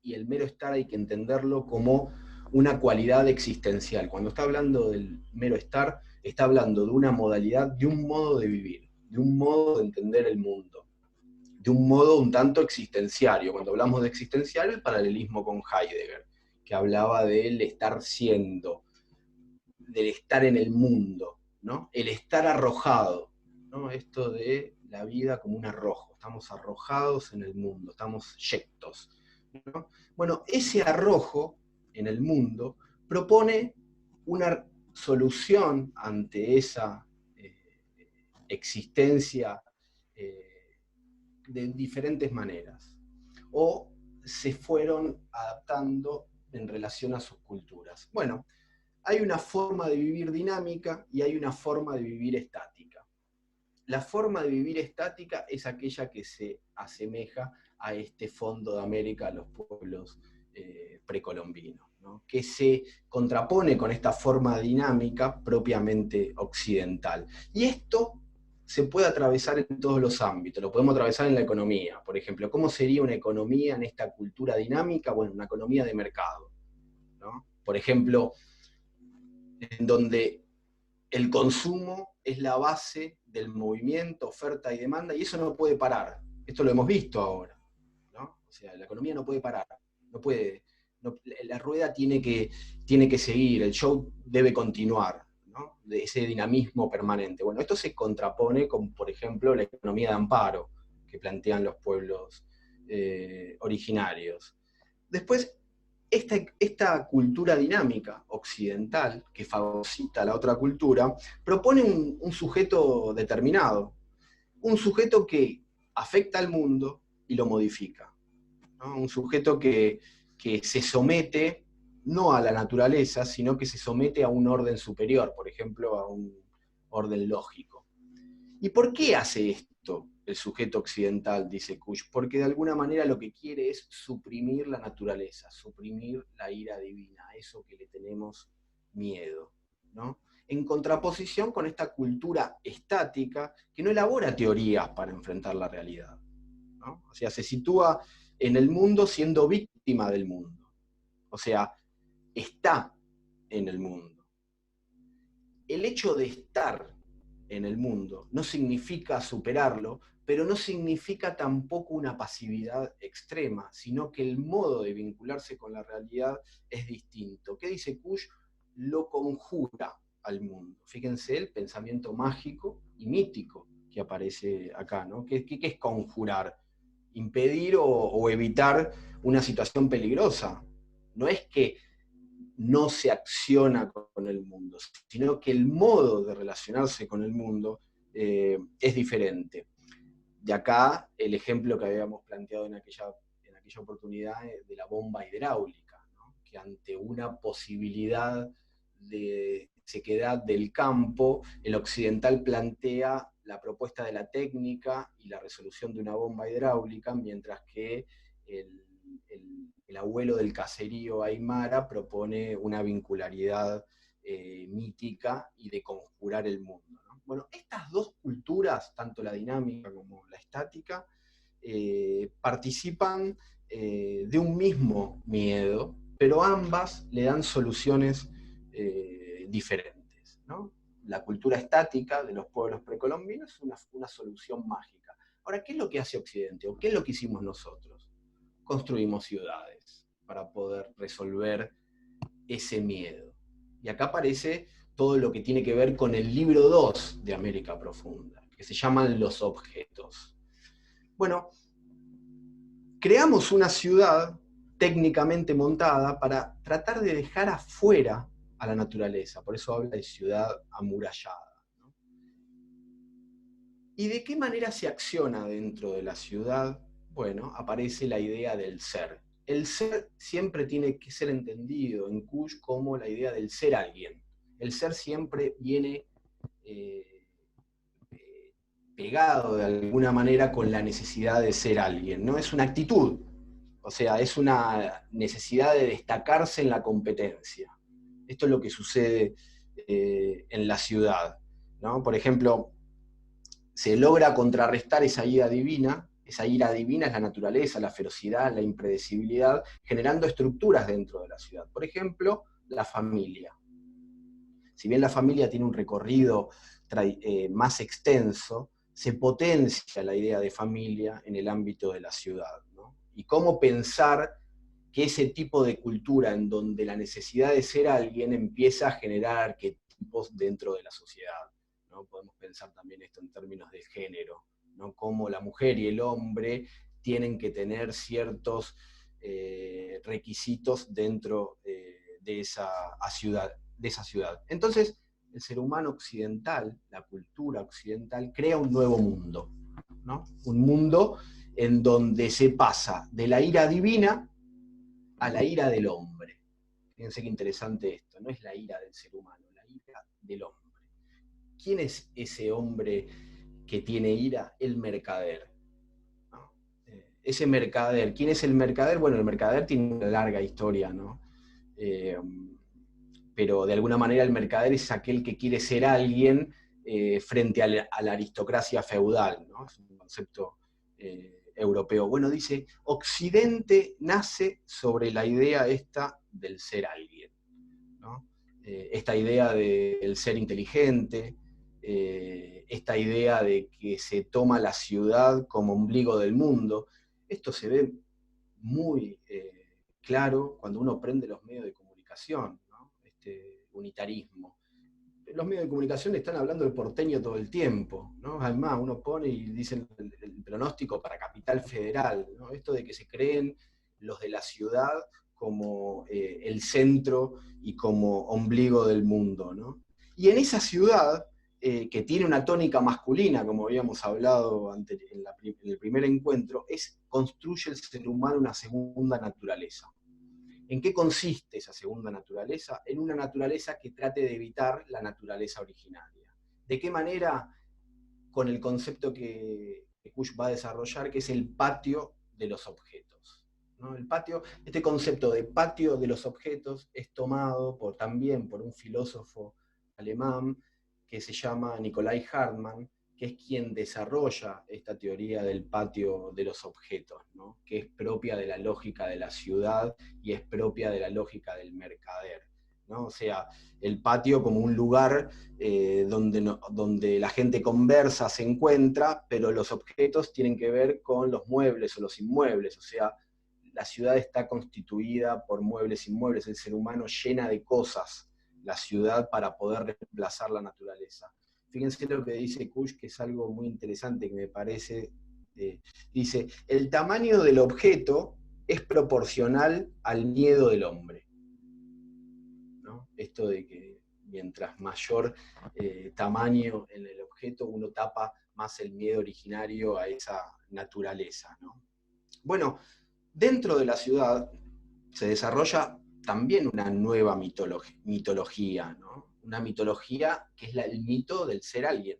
A: y el mero estar hay que entenderlo como una cualidad existencial. Cuando está hablando del mero estar, está hablando de una modalidad, de un modo de vivir, de un modo de entender el mundo, de un modo un tanto existenciario. Cuando hablamos de existenciario, el paralelismo con Heidegger, que hablaba del estar siendo, del estar en el mundo, ¿no? El estar arrojado, ¿no? Esto de la vida como un arrojo, estamos arrojados en el mundo, estamos yectos, ¿no? Bueno, ese arrojo en el mundo propone una solución ante esa existencia de diferentes maneras, o se fueron adaptando en relación a sus culturas. Bueno, hay una forma de vivir dinámica y hay una forma de vivir estática. La forma de vivir estática es aquella que se asemeja a este fondo de América, a los pueblos precolombinos, ¿no? Que se contrapone con esta forma dinámica propiamente occidental. Y esto se puede atravesar en todos los ámbitos, lo podemos atravesar en la economía, por ejemplo. ¿Cómo sería una economía en esta cultura dinámica? Bueno, una economía de mercado, ¿no? Por ejemplo, en donde el consumo es la base del movimiento, oferta y demanda, y eso no puede parar. Esto lo hemos visto ahora, ¿no? O sea, la economía no puede parar, no puede, la rueda tiene que seguir, el show debe continuar, ¿no? De ese dinamismo permanente. Bueno, esto se contrapone con, por ejemplo, la economía de amparo que plantean los pueblos originarios. Después, esta cultura dinámica occidental, que fagocita la otra cultura, propone un sujeto determinado, un sujeto que afecta al mundo y lo modifica, ¿no? Un sujeto que se somete no a la naturaleza, sino que se somete a un orden superior, por ejemplo, a un orden lógico. ¿Y por qué hace esto el sujeto occidental, dice Kush? Porque de alguna manera lo que quiere es suprimir la naturaleza, suprimir la ira divina, a eso que le tenemos miedo, ¿no? En contraposición con esta cultura estática que no elabora teorías para enfrentar la realidad, ¿no? O sea, se sitúa en el mundo siendo víctima del mundo. O sea, está en el mundo. El hecho de estar en el mundo no significa superarlo, pero no significa tampoco una pasividad extrema, sino que el modo de vincularse con la realidad es distinto. ¿Qué dice Kusch? Lo conjura al mundo. Fíjense el pensamiento mágico y mítico que aparece acá, ¿no? ¿Qué es conjurar? Impedir o evitar una situación peligrosa. No es que no se acciona con el mundo, sino que el modo de relacionarse con el mundo es diferente. De acá el ejemplo que habíamos planteado en aquella oportunidad de la bomba hidráulica, ¿no? Que ante una posibilidad de sequedad del campo, el occidental plantea la propuesta de la técnica y la resolución de una bomba hidráulica, mientras que el abuelo del caserío aymara propone una vincularidad mítica y de conjurar el mundo, ¿no? Bueno, estas dos culturas, tanto la dinámica como la estática, participan de un mismo miedo, pero ambas le dan soluciones diferentes, ¿no? La cultura estática de los pueblos precolombinos es una solución mágica. Ahora, ¿qué es lo que hace Occidente? ¿O qué es lo que hicimos nosotros? Construimos ciudades para poder resolver ese miedo. Y acá aparece todo lo que tiene que ver con el libro 2 de América Profunda, que se llaman los objetos. Bueno, creamos una ciudad técnicamente montada para tratar de dejar afuera a la naturaleza, por eso habla de ciudad amurallada, ¿no? ¿Y de qué manera se acciona dentro de la ciudad? Bueno, aparece la idea del ser. El ser siempre tiene que ser entendido en Kusch como la idea del ser alguien. El ser siempre viene pegado de alguna manera con la necesidad de ser alguien, ¿no? Es una actitud, o sea, es una necesidad de destacarse en la competencia. Esto es lo que sucede en la ciudad, ¿no? Por ejemplo, se logra contrarrestar esa ira divina es la naturaleza, la ferocidad, la impredecibilidad, generando estructuras dentro de la ciudad. Por ejemplo, la familia. Si bien la familia tiene un recorrido más extenso, se potencia la idea de familia en el ámbito de la ciudad, ¿no? Y cómo pensar que ese tipo de cultura en donde la necesidad de ser alguien empieza a generar arquetipos dentro de la sociedad, ¿no? Podemos pensar también esto en términos de género, ¿no? Cómo la mujer y el hombre tienen que tener ciertos requisitos dentro de esa ciudad. Entonces, el ser humano occidental, la cultura occidental, crea un nuevo mundo, ¿no? Un mundo en donde se pasa de la ira divina a la ira del hombre. Fíjense qué interesante esto, no es la ira del ser humano, la ira del hombre. ¿Quién es ese hombre que tiene ira? El mercader, ¿no? Ese mercader, ¿quién es el mercader? Bueno, el mercader tiene una larga historia, ¿no? Pero de alguna manera el mercader es aquel que quiere ser alguien frente a la aristocracia feudal, ¿no? Es un concepto europeo. Bueno, dice, Occidente nace sobre la idea esta del ser alguien, ¿no? Esta idea del ser inteligente, esta idea de que se toma la ciudad como ombligo del mundo. Esto se ve muy claro cuando uno prende los medios de comunicación, ¿no? Este unitarismo. Los medios de comunicación están hablando del porteño todo el tiempo, ¿no? Además, uno pone y dicen el pronóstico para Capital Federal, ¿no? Esto de que se creen los de la ciudad como el centro y como ombligo del mundo, ¿no? Y en esa ciudad, que tiene una tónica masculina, como habíamos hablado en el primer encuentro, construye el ser humano una segunda naturaleza. ¿En qué consiste esa segunda naturaleza? En una naturaleza que trate de evitar la naturaleza originaria. ¿De qué manera? Con el concepto que Kusch va a desarrollar, que es el patio de los objetos, ¿no? Este concepto de patio de los objetos es tomado también por un filósofo alemán que se llama Nikolai Hartmann, que es quien desarrolla esta teoría del patio de los objetos, ¿no? Que es propia de la lógica de la ciudad y es propia de la lógica del mercader. ¿no? O sea, el patio como un lugar donde la gente conversa, se encuentra, pero los objetos tienen que ver con los muebles o los inmuebles, o sea, la ciudad está constituida por muebles e inmuebles, el ser humano llena de cosas la ciudad para poder reemplazar la naturaleza. Fíjense lo que dice Kusch, que es algo muy interesante que me parece. Dice, el tamaño del objeto es proporcional al miedo del hombre, ¿no? Esto de que mientras mayor tamaño en el objeto, uno tapa más el miedo originario a esa naturaleza, ¿no? Bueno, dentro de la ciudad se desarrolla también una nueva mitología, ¿no? Una mitología que es el mito del ser alguien,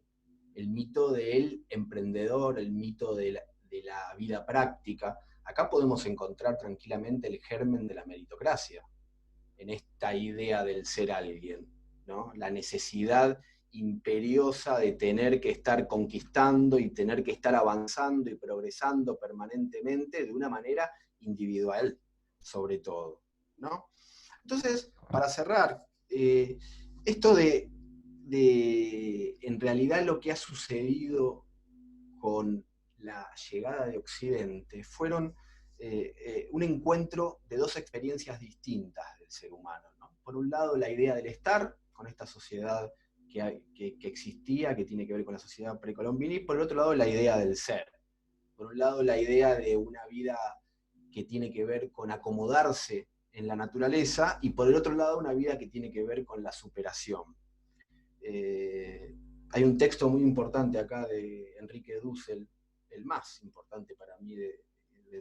A: el mito del emprendedor, el mito de la vida práctica. Acá podemos encontrar tranquilamente el germen de la meritocracia, en esta idea del ser alguien, ¿no? La necesidad imperiosa de tener que estar conquistando y tener que estar avanzando y progresando permanentemente de una manera individual, sobre todo, ¿no? Entonces, para cerrar, esto en realidad lo que ha sucedido con la llegada de Occidente fueron un encuentro de dos experiencias distintas del ser humano, ¿no? Por un lado, la idea del estar, con esta sociedad que existía, que tiene que ver con la sociedad precolombina, y por el otro lado, la idea del ser. Por un lado, la idea de una vida que tiene que ver con acomodarse en la naturaleza, y por el otro lado, una vida que tiene que ver con la superación. Hay un texto muy importante acá de Enrique Dussel, el más importante para mí de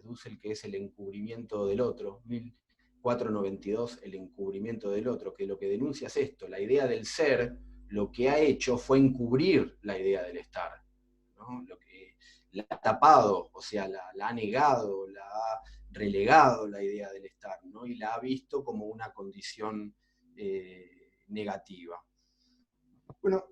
A: Dussel, que es El encubrimiento del otro, 1492, El encubrimiento del otro, que lo que denuncia es esto, la idea del ser, lo que ha hecho fue encubrir la idea del estar, ¿no? Lo que la ha tapado, o sea, la ha negado, la ha relegado la idea del estar, ¿no? Y la ha visto como una condición negativa. Bueno,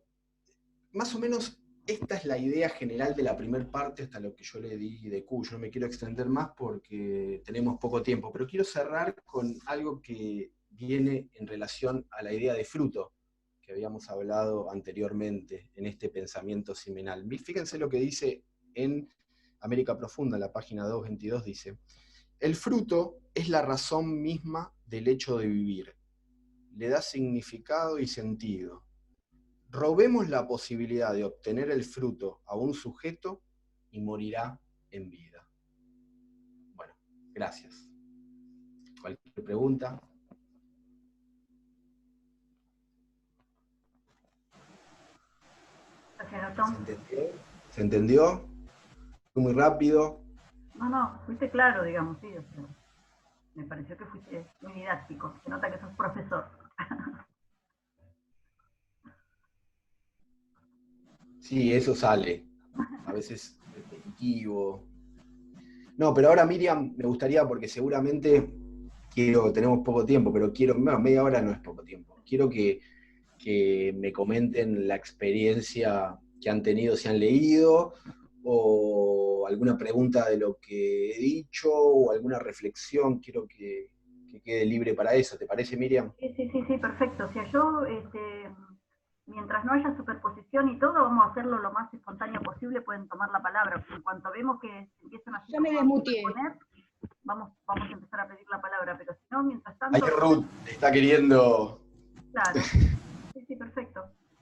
A: más o menos esta es la idea general de la primera parte, hasta lo que yo le di de Q. Yo no me quiero extender más porque tenemos poco tiempo, pero quiero cerrar con algo que viene en relación a la idea de fruto, que habíamos hablado anteriormente en este pensamiento seminal. Fíjense lo que dice en América Profunda, la página 222, dice: el fruto es la razón misma del hecho de vivir, le da significado y sentido. Robemos la posibilidad de obtener el fruto a un sujeto y morirá en vida. Bueno, gracias. ¿Cualquier pregunta?
C: Gracias, Gastón.
A: ¿Se entendió? ¿Fue muy rápido?
C: No, fuiste claro, digamos, sí. O sea, me pareció que fuiste muy didáctico. Se nota que sos profesor.
A: Sí, eso sale. A veces repetitivo. No, pero ahora, Miriam, me gustaría, porque seguramente tenemos poco tiempo, pero media hora no es poco tiempo. Quiero que me comenten la experiencia que han tenido, si han leído, o alguna pregunta de lo que he dicho, o alguna reflexión. Quiero que quede libre para eso. ¿Te parece, Miriam?
C: Sí, perfecto. O sea, yo, mientras no haya superposición y todo, vamos a hacerlo lo más espontáneo posible, pueden tomar la palabra. En cuanto vemos que empiezan a
D: poner,
C: vamos a empezar a pedir la palabra, pero si no, mientras tanto...
A: Ahí Ruth está queriendo...
C: Claro, sí, perfecto.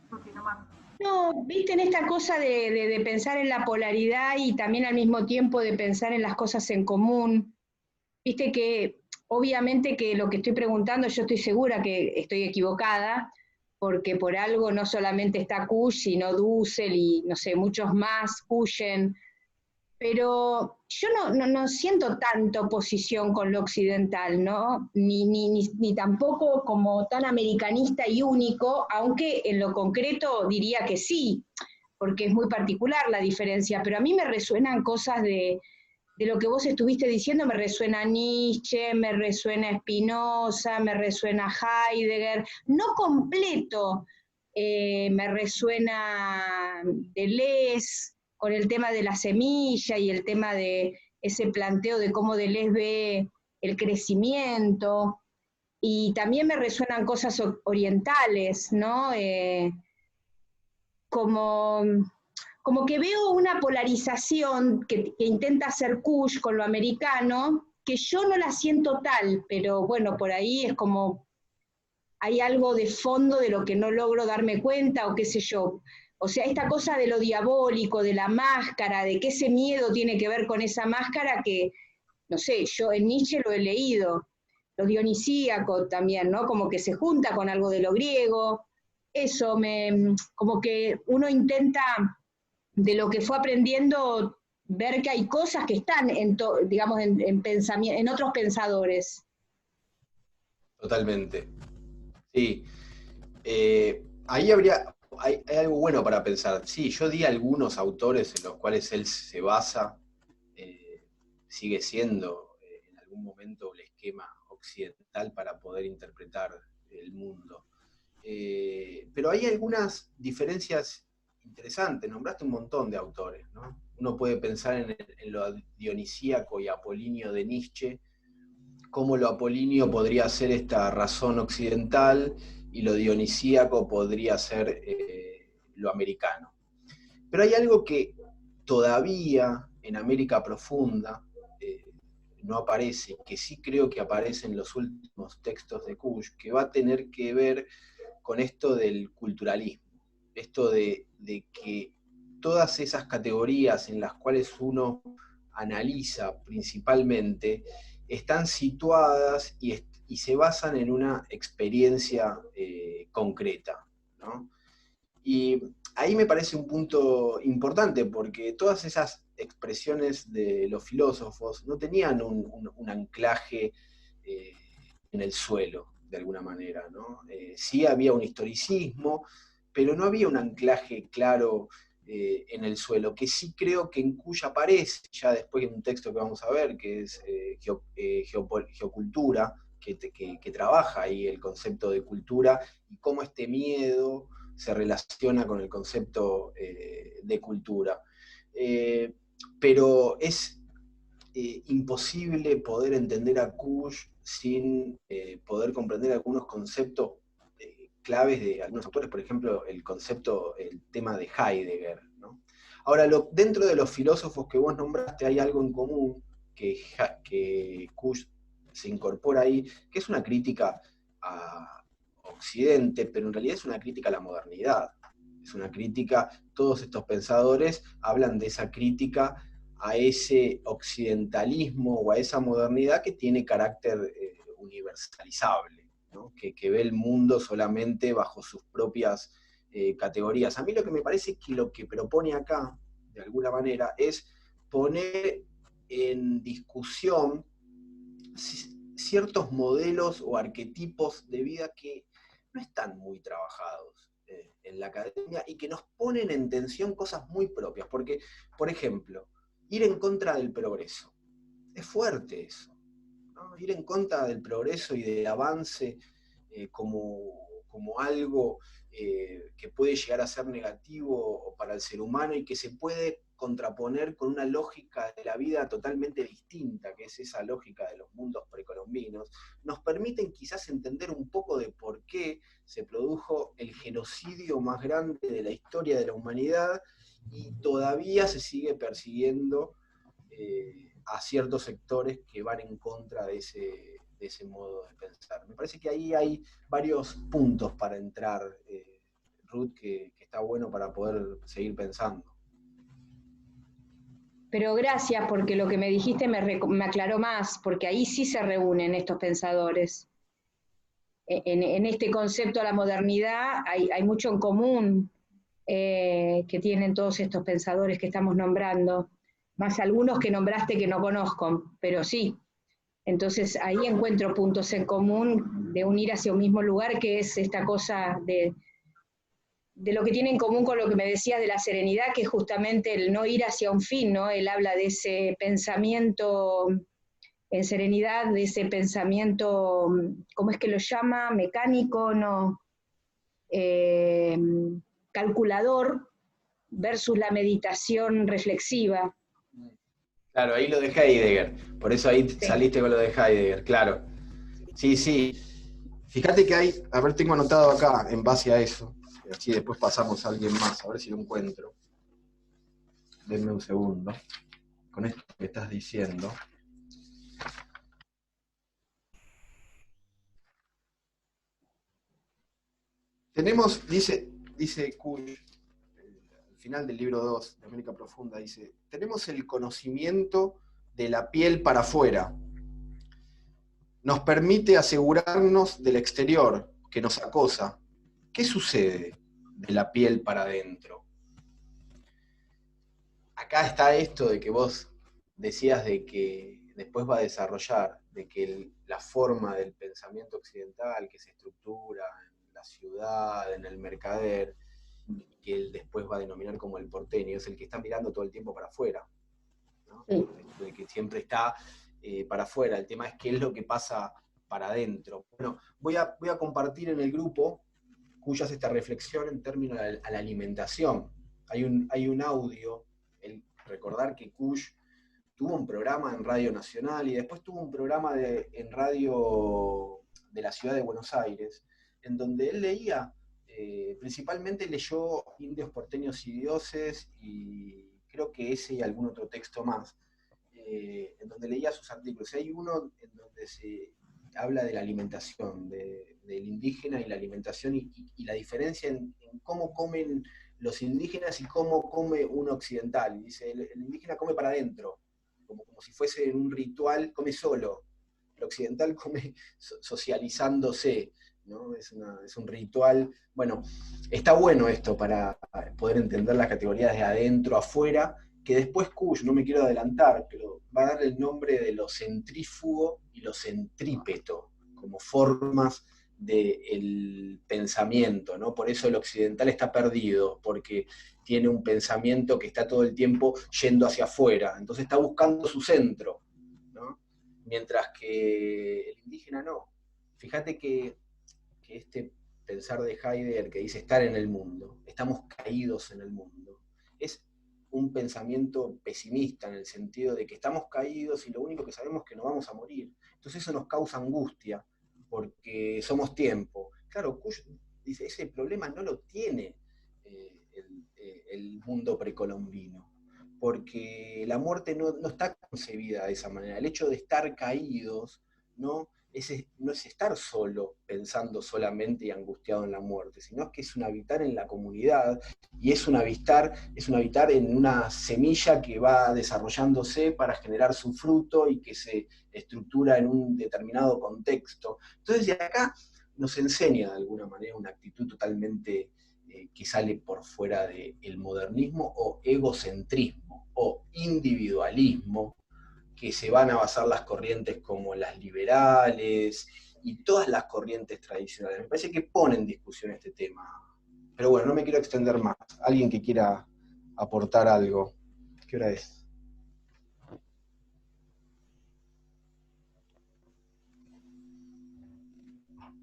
C: Ruth, nomás.
D: No, viste en esta cosa de pensar en la polaridad y también al mismo tiempo de pensar en las cosas en común. Viste que obviamente que lo que estoy preguntando, yo estoy segura que estoy equivocada, porque por algo no solamente está Kusch, sino Dussel y no sé, muchos más, Kuschen, pero yo no siento tanta oposición con lo occidental, ¿no? Ni tampoco como tan americanista y único, aunque en lo concreto diría que sí, porque es muy particular la diferencia, pero a mí me resuenan cosas de lo que vos estuviste diciendo, me resuena Nietzsche, me resuena Spinoza, me resuena Heidegger, no completo, me resuena Deleuze, con el tema de la semilla y el tema de ese planteo de cómo Deleuze ve el crecimiento, y también me resuenan cosas orientales, ¿no? Como que veo una polarización que intenta hacer Kush con lo americano, que yo no la siento tal, pero bueno, por ahí es como hay algo de fondo de lo que no logro darme cuenta, o qué sé yo. O sea, esta cosa de lo diabólico, de la máscara, de que ese miedo tiene que ver con esa máscara que, no sé, yo en Nietzsche lo he leído, lo dionisíaco también, ¿no? Como que se junta con algo de lo griego. Eso, como que uno intenta, de lo que fue aprendiendo, ver que hay cosas que están, digamos, en otros pensadores.
A: Totalmente. Sí. Ahí hay algo bueno para pensar. Sí, yo di algunos autores en los cuales él se basa, sigue siendo en algún momento el esquema occidental para poder interpretar el mundo. Pero hay algunas diferencias interesantes. Nombraste un montón de autores, ¿no? Uno puede pensar en lo dionisíaco y apolíneo de Nietzsche, cómo lo apolíneo podría ser esta razón occidental y lo dionisíaco podría ser lo americano. Pero hay algo que todavía en América Profunda no aparece, que sí creo que aparece en los últimos textos de Kush, que va a tener que ver con esto del culturalismo, esto de que todas esas categorías en las cuales uno analiza principalmente están situadas y se basan en una experiencia concreta, ¿no? Y ahí me parece un punto importante, porque todas esas expresiones de los filósofos no tenían un anclaje en el suelo, de alguna manera, ¿no? Sí había un historicismo, pero no había un anclaje claro en el suelo, que sí creo que en Kush aparece, ya después en un texto que vamos a ver, que es Geocultura, que trabaja ahí el concepto de cultura y cómo este miedo se relaciona con el concepto de cultura. Pero es imposible poder entender a Kush sin poder comprender algunos conceptos claves de algunos autores, por ejemplo, el tema de Heidegger, ¿no? Ahora, dentro de los filósofos que vos nombraste hay algo en común que Kush se incorpora ahí, que es una crítica a Occidente, pero en realidad es una crítica a la modernidad. Es una crítica, todos estos pensadores hablan de esa crítica a ese occidentalismo o a esa modernidad que tiene carácter universalizable, ¿no? Que ve el mundo solamente bajo sus propias categorías. A mí lo que me parece es que lo que propone acá, de alguna manera, es poner en discusión ciertos modelos o arquetipos de vida que no están muy trabajados en la academia y que nos ponen en tensión cosas muy propias. Porque, por ejemplo, ir en contra del progreso. Es fuerte eso, ¿no? Ir en contra del progreso y del avance como algo que puede llegar a ser negativo para el ser humano y que se puede contraponer con una lógica de la vida totalmente distinta, que es esa lógica de los mundos precolombinos, nos permiten quizás entender un poco de por qué se produjo el genocidio más grande de la historia de la humanidad y todavía se sigue persiguiendo a ciertos sectores que van en contra de ese modo de pensar. Me parece que ahí hay varios puntos para entrar, Ruth, que está bueno para poder seguir pensando.
D: Pero gracias, porque lo que me dijiste me aclaró más, porque ahí sí se reúnen estos pensadores. En este concepto de la modernidad hay mucho en común que tienen todos estos pensadores que estamos nombrando, más algunos que nombraste que no conozco, pero sí. Entonces ahí encuentro puntos en común de unir hacia un mismo lugar, que es esta cosa de lo que tiene en común con lo que me decías de la serenidad, que es justamente el no ir hacia un fin, ¿no? Él habla de ese pensamiento en serenidad, de ese pensamiento, ¿cómo es que lo llama? Mecánico, ¿no? Calculador versus la meditación reflexiva.
A: Claro, ahí lo de Heidegger, por eso ahí saliste con lo de Heidegger, claro. Sí, sí. Fíjate que hay, a ver, tengo anotado acá, en base a eso, así después pasamos a alguien más, a ver si lo encuentro. Denme un segundo, con esto que estás diciendo. Tenemos, dice Kuhn, al final del libro 2 de América Profunda, dice, tenemos el conocimiento de la piel para afuera. Nos permite asegurarnos del exterior que nos acosa. ¿Qué sucede de la piel para adentro? Acá está esto de que vos decías de que después va a desarrollar, de que la forma del pensamiento occidental que se estructura en la ciudad, en el mercader, que él después va a denominar como el porteño, es el que está mirando todo el tiempo para afuera, ¿no?
D: Sí.
A: El que siempre está para afuera. El tema es qué es lo que pasa para adentro. Bueno, voy a compartir en el grupo Cuya hace esta reflexión en términos a la alimentación. Hay un audio, recordar que Kush tuvo un programa en Radio Nacional y después tuvo un programa en radio de la ciudad de Buenos Aires, en donde él leía, principalmente leyó Indios, Porteños y Dioses, y creo que ese y algún otro texto más, en donde leía sus artículos. Hay uno en donde se habla de la alimentación, del indígena y la alimentación, y la diferencia en cómo comen los indígenas y cómo come un occidental. Dice, el indígena come para adentro, como si fuese un ritual, come solo. El occidental come socializándose, ¿no? Es un ritual. Bueno, está bueno esto para poder entender las categorías de adentro, afuera, que después Kush, no me quiero adelantar, pero va a dar el nombre de lo centrífugo y lo centrípeto, como formas del pensamiento, ¿no? Por eso el occidental está perdido, porque tiene un pensamiento que está todo el tiempo yendo hacia afuera, entonces está buscando su centro, ¿no? Mientras que el indígena no. Fíjate que este pensar de Heidegger que dice estar en el mundo, estamos caídos en el mundo, es un pensamiento pesimista en el sentido de que estamos caídos y lo único que sabemos es que nos vamos a morir. Entonces eso nos causa angustia, porque somos tiempo. Claro, Kush dice, ese problema no lo tiene el mundo precolombino, porque la muerte no está concebida de esa manera. El hecho de estar caídos, ¿no? No es estar solo, pensando solamente y angustiado en la muerte, sino que es un habitar en la comunidad, y es un habitar en una semilla que va desarrollándose para generar su fruto y que se estructura en un determinado contexto. Entonces, de acá nos enseña de alguna manera una actitud totalmente que sale por fuera del modernismo o egocentrismo o individualismo, que se van a basar las corrientes como las liberales y todas las corrientes tradicionales. Me parece que pone en discusión este tema. Pero bueno, no me quiero extender más. Alguien que quiera aportar algo. ¿Qué hora es?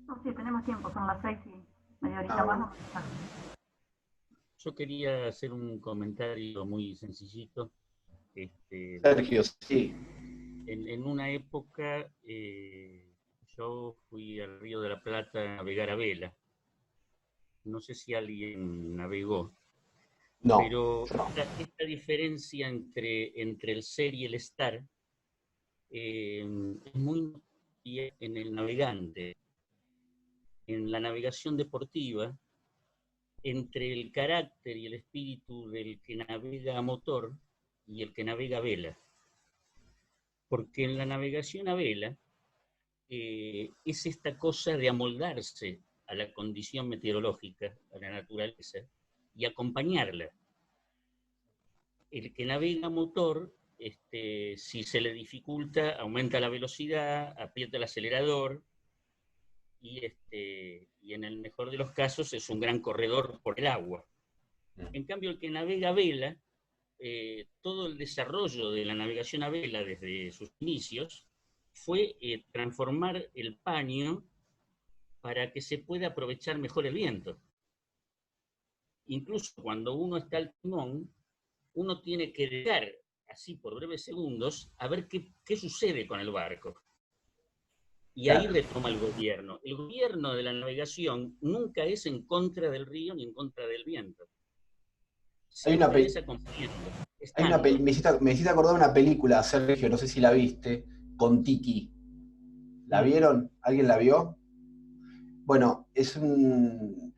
C: No, sí, tenemos tiempo, son las 6 y media horita más.
A: Bueno.
E: Yo quería hacer un comentario muy sencillito.
A: Sergio, sí.
E: En una época yo fui al Río de la Plata a navegar a vela. No sé si alguien navegó.
A: No.
E: Pero esta diferencia entre el ser y el estar es muy notoria en el navegante. En la navegación deportiva, entre el carácter y el espíritu del que navega a motor y el que navega a vela. Porque en la navegación a vela es esta cosa de amoldarse a la condición meteorológica, a la naturaleza, y acompañarla. El que navega a motor, si se le dificulta, aumenta la velocidad, aprieta el acelerador, y en el mejor de los casos es un gran corredor por el agua. En cambio, el que navega a vela, todo el desarrollo de la navegación a vela desde sus inicios fue transformar el paño para que se pueda aprovechar mejor el viento. Incluso cuando uno está al timón, uno tiene que dejar así por breves segundos a ver qué sucede con el barco. Y ahí
A: Claro.
E: retoma el gobierno. El gobierno de la navegación nunca es en contra del río ni en contra del viento.
A: Hay una,
E: Siempre es acompañando,
A: hay una
E: estando.
A: me hiciste acordar una película, Sergio, no sé si la viste, con Tiki. ¿La vieron? ¿Alguien la vio? Bueno, es un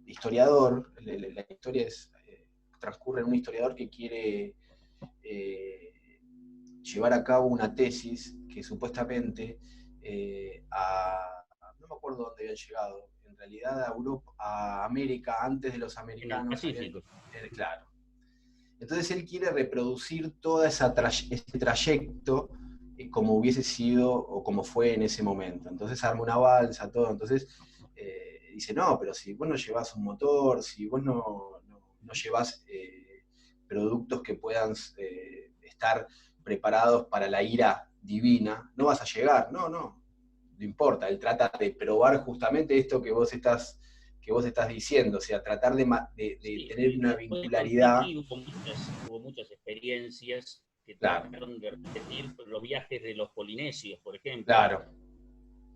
A: historiador, la historia transcurre en un historiador que quiere llevar a cabo una tesis que supuestamente no me acuerdo dónde habían llegado, en realidad a Europa, a América, antes de los
E: En el
A: americanos,
E: Pacífico.
A: claro. Entonces él quiere reproducir todo ese trayecto como hubiese sido o como fue en ese momento. Entonces arma una balsa, todo. Entonces dice, no, pero si vos no llevas un motor, si vos no llevas productos que puedan estar preparados para la ira divina, no vas a llegar. No importa. Él trata de probar justamente esto que vos estás diciendo, o sea, tratar de
E: Sí,
A: tener una
E: después con
A: vincularidad.
E: Tiki hubo muchas experiencias que
A: Claro,
E: trataron de repetir los viajes de los polinesios, por ejemplo,
A: claro,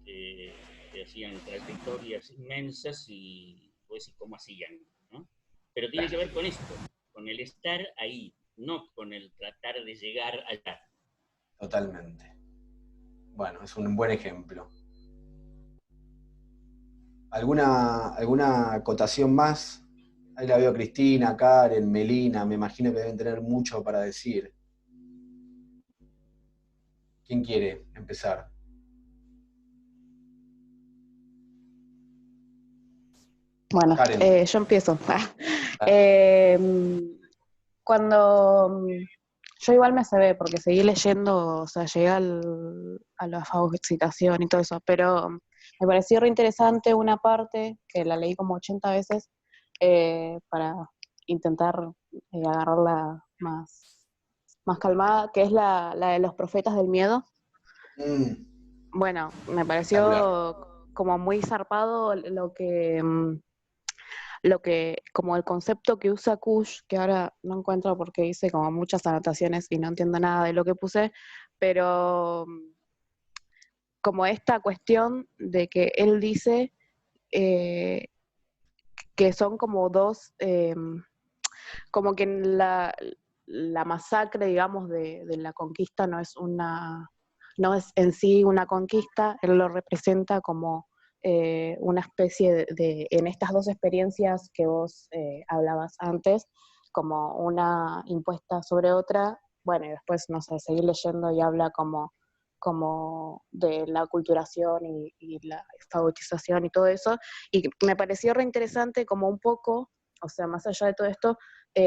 E: que hacían trayectorias inmensas y pues, ¿cómo hacían? ¿No? Pero tiene que ver con esto, con el estar ahí, no con el tratar de llegar allá.
A: totalmente. Bueno, es un buen ejemplo. ¿Alguna acotación más? Ahí la veo a Cristina, Karen, Melina, me imagino que deben tener mucho para decir. ¿Quién quiere empezar?
F: Bueno,
A: Karen.
F: yo empiezo. Eh, cuando yo igual me cebé porque seguí leyendo, o sea, llegué a la fagocitación y todo eso, pero me pareció re interesante una parte que la leí como 80 veces para intentar agarrarla más calmada, que es la de los profetas del miedo. Bueno, me
A: Espectacular.
F: pareció como muy zarpado como el concepto que usa Kush, que ahora no encuentro porque hice como muchas anotaciones y no entiendo nada de lo que puse, pero como esta cuestión de que él dice eh, que son como dos, como que la masacre, digamos, de la conquista no es en sí una conquista, él lo representa como una especie en estas dos experiencias que vos hablabas antes, como una impuesta sobre otra, bueno, y después, no sé, seguir leyendo y habla como de la aculturación y la fagotización y todo eso, y me pareció reinteresante como un poco, o sea, más allá de todo esto,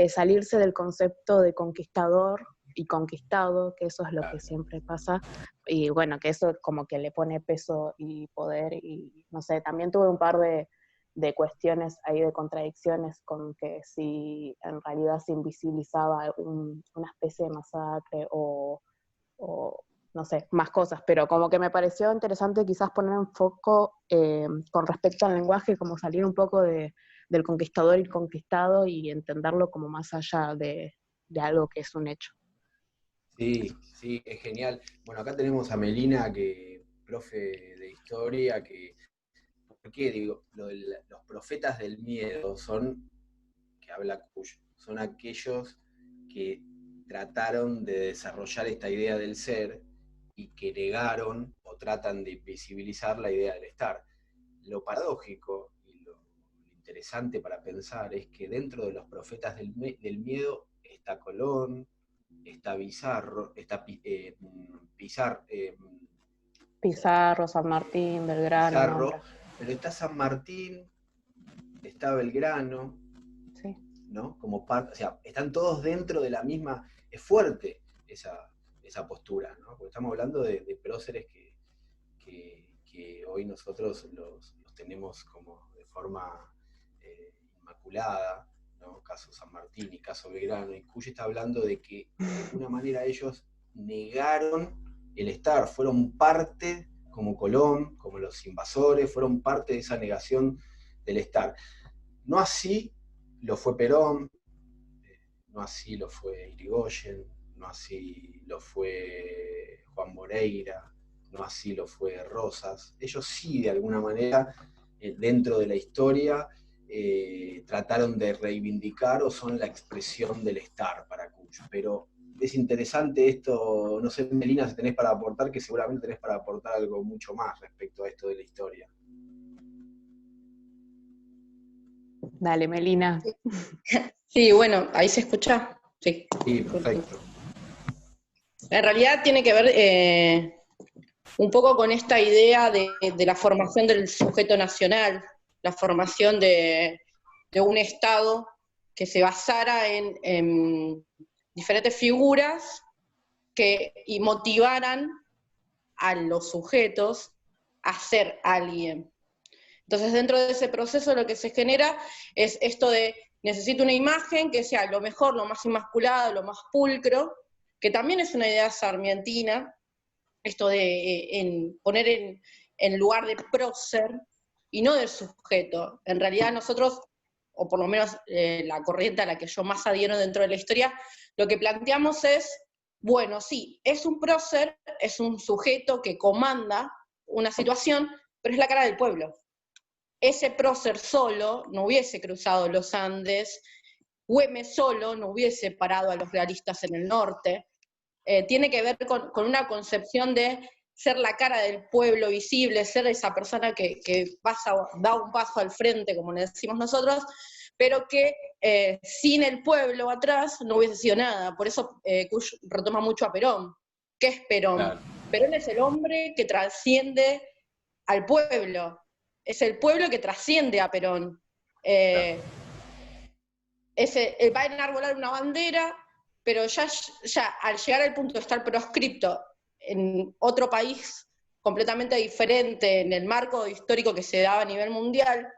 F: salirse del concepto de conquistador y conquistado, que eso es lo que siempre pasa, y bueno, que eso como que le pone peso y poder, y no sé, también tuve un par de cuestiones ahí de contradicciones con que si en realidad se invisibilizaba una especie de masacre o no sé, más cosas, pero como que me pareció interesante quizás poner un foco con respecto al lenguaje, como salir un poco del conquistador y conquistado y entenderlo como más allá de algo que es un hecho.
A: Sí, sí, es genial. Bueno, acá tenemos a Melina, profe de historia, ¿por qué digo? Los profetas del miedo que habla Kush, son aquellos que trataron de desarrollar esta idea del ser y que negaron o tratan de visibilizar la idea del estar. Lo paradójico y lo interesante para pensar es que dentro de los profetas del miedo está Colón, está Bizarro, está
F: Pizarro, San Martín, Belgrano,
A: Pizarro,
F: Nombra.
A: pero está San Martín, está Belgrano,
F: Sí.
A: ¿no? Como parte, o sea, están todos dentro de la misma, es fuerte esa postura, ¿no? Porque estamos hablando de próceres que hoy nosotros los tenemos como de forma inmaculada, ¿no? Caso San Martín y caso Belgrano, y Cuyo está hablando de que de alguna manera ellos negaron el estar, fueron parte, como Colón, como los invasores, fueron parte de esa negación del estar. No así lo fue Perón, no así lo fue Irigoyen, no así lo fue Juan Moreira, no así lo fue Rosas. Ellos sí, de alguna manera, dentro de la historia, trataron de reivindicar o son la expresión del estar para Cuyo. Pero es interesante esto, no sé, Melina, si tenés para aportar, que seguramente tenés para aportar algo mucho más respecto a esto de la historia.
F: Dale, Melina.
G: Sí, bueno, ahí se escucha. Sí.
A: Sí, perfecto.
G: En realidad tiene que ver un poco con esta idea de la formación del sujeto nacional, la formación de un Estado que se basara en diferentes figuras y motivaran a los sujetos a ser alguien. Entonces, dentro de ese proceso lo que se genera es esto de necesito una imagen que sea lo mejor, lo más inmaculado, lo más pulcro, que también es una idea sarmientina, esto de poner en lugar de prócer y no del sujeto. En realidad nosotros, o por lo menos la corriente a la que yo más adhiero dentro de la historia, lo que planteamos es, bueno, sí, es un prócer, es un sujeto que comanda una situación, pero es la cara del pueblo. Ese prócer solo no hubiese cruzado los Andes, Güemes solo no hubiese parado a los realistas en el norte. Tiene que ver con una concepción de ser la cara del pueblo visible, ser esa persona que da un paso al frente, como le decimos nosotros, pero que sin el pueblo atrás no hubiese sido nada. Por eso Kusch retoma mucho a Perón. ¿Qué es Perón? Claro. Perón es el hombre que trasciende al pueblo. Es el pueblo que trasciende a Perón. Claro. Va a enarbolar una bandera, pero ya al llegar al punto de estar proscripto en otro país completamente diferente, en el marco histórico que se daba a nivel mundial,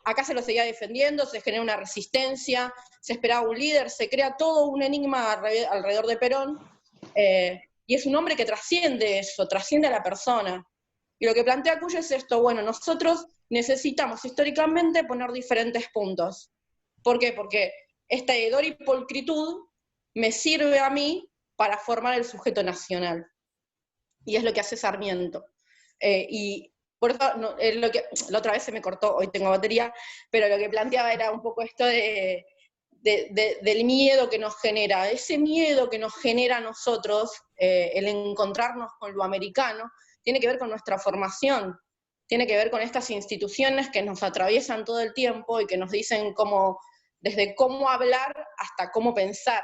G: acá se lo seguía defendiendo, se genera una resistencia, se esperaba un líder, se crea todo un enigma alrededor de Perón, y es un hombre que trasciende eso, trasciende a la persona. Y lo que plantea Cuyo es esto, bueno, nosotros necesitamos históricamente poner diferentes puntos. ¿Por qué? Porque esta hedor y pulcritud me sirve a mí para formar el sujeto nacional. Y es lo que hace Sarmiento. Y por eso, la otra vez se me cortó, hoy tengo batería, pero lo que planteaba era un poco esto del miedo que nos genera. Ese miedo que nos genera a nosotros, el encontrarnos con lo americano, tiene que ver con nuestra formación, tiene que ver con estas instituciones que nos atraviesan todo el tiempo y que nos dicen desde cómo hablar hasta cómo pensar.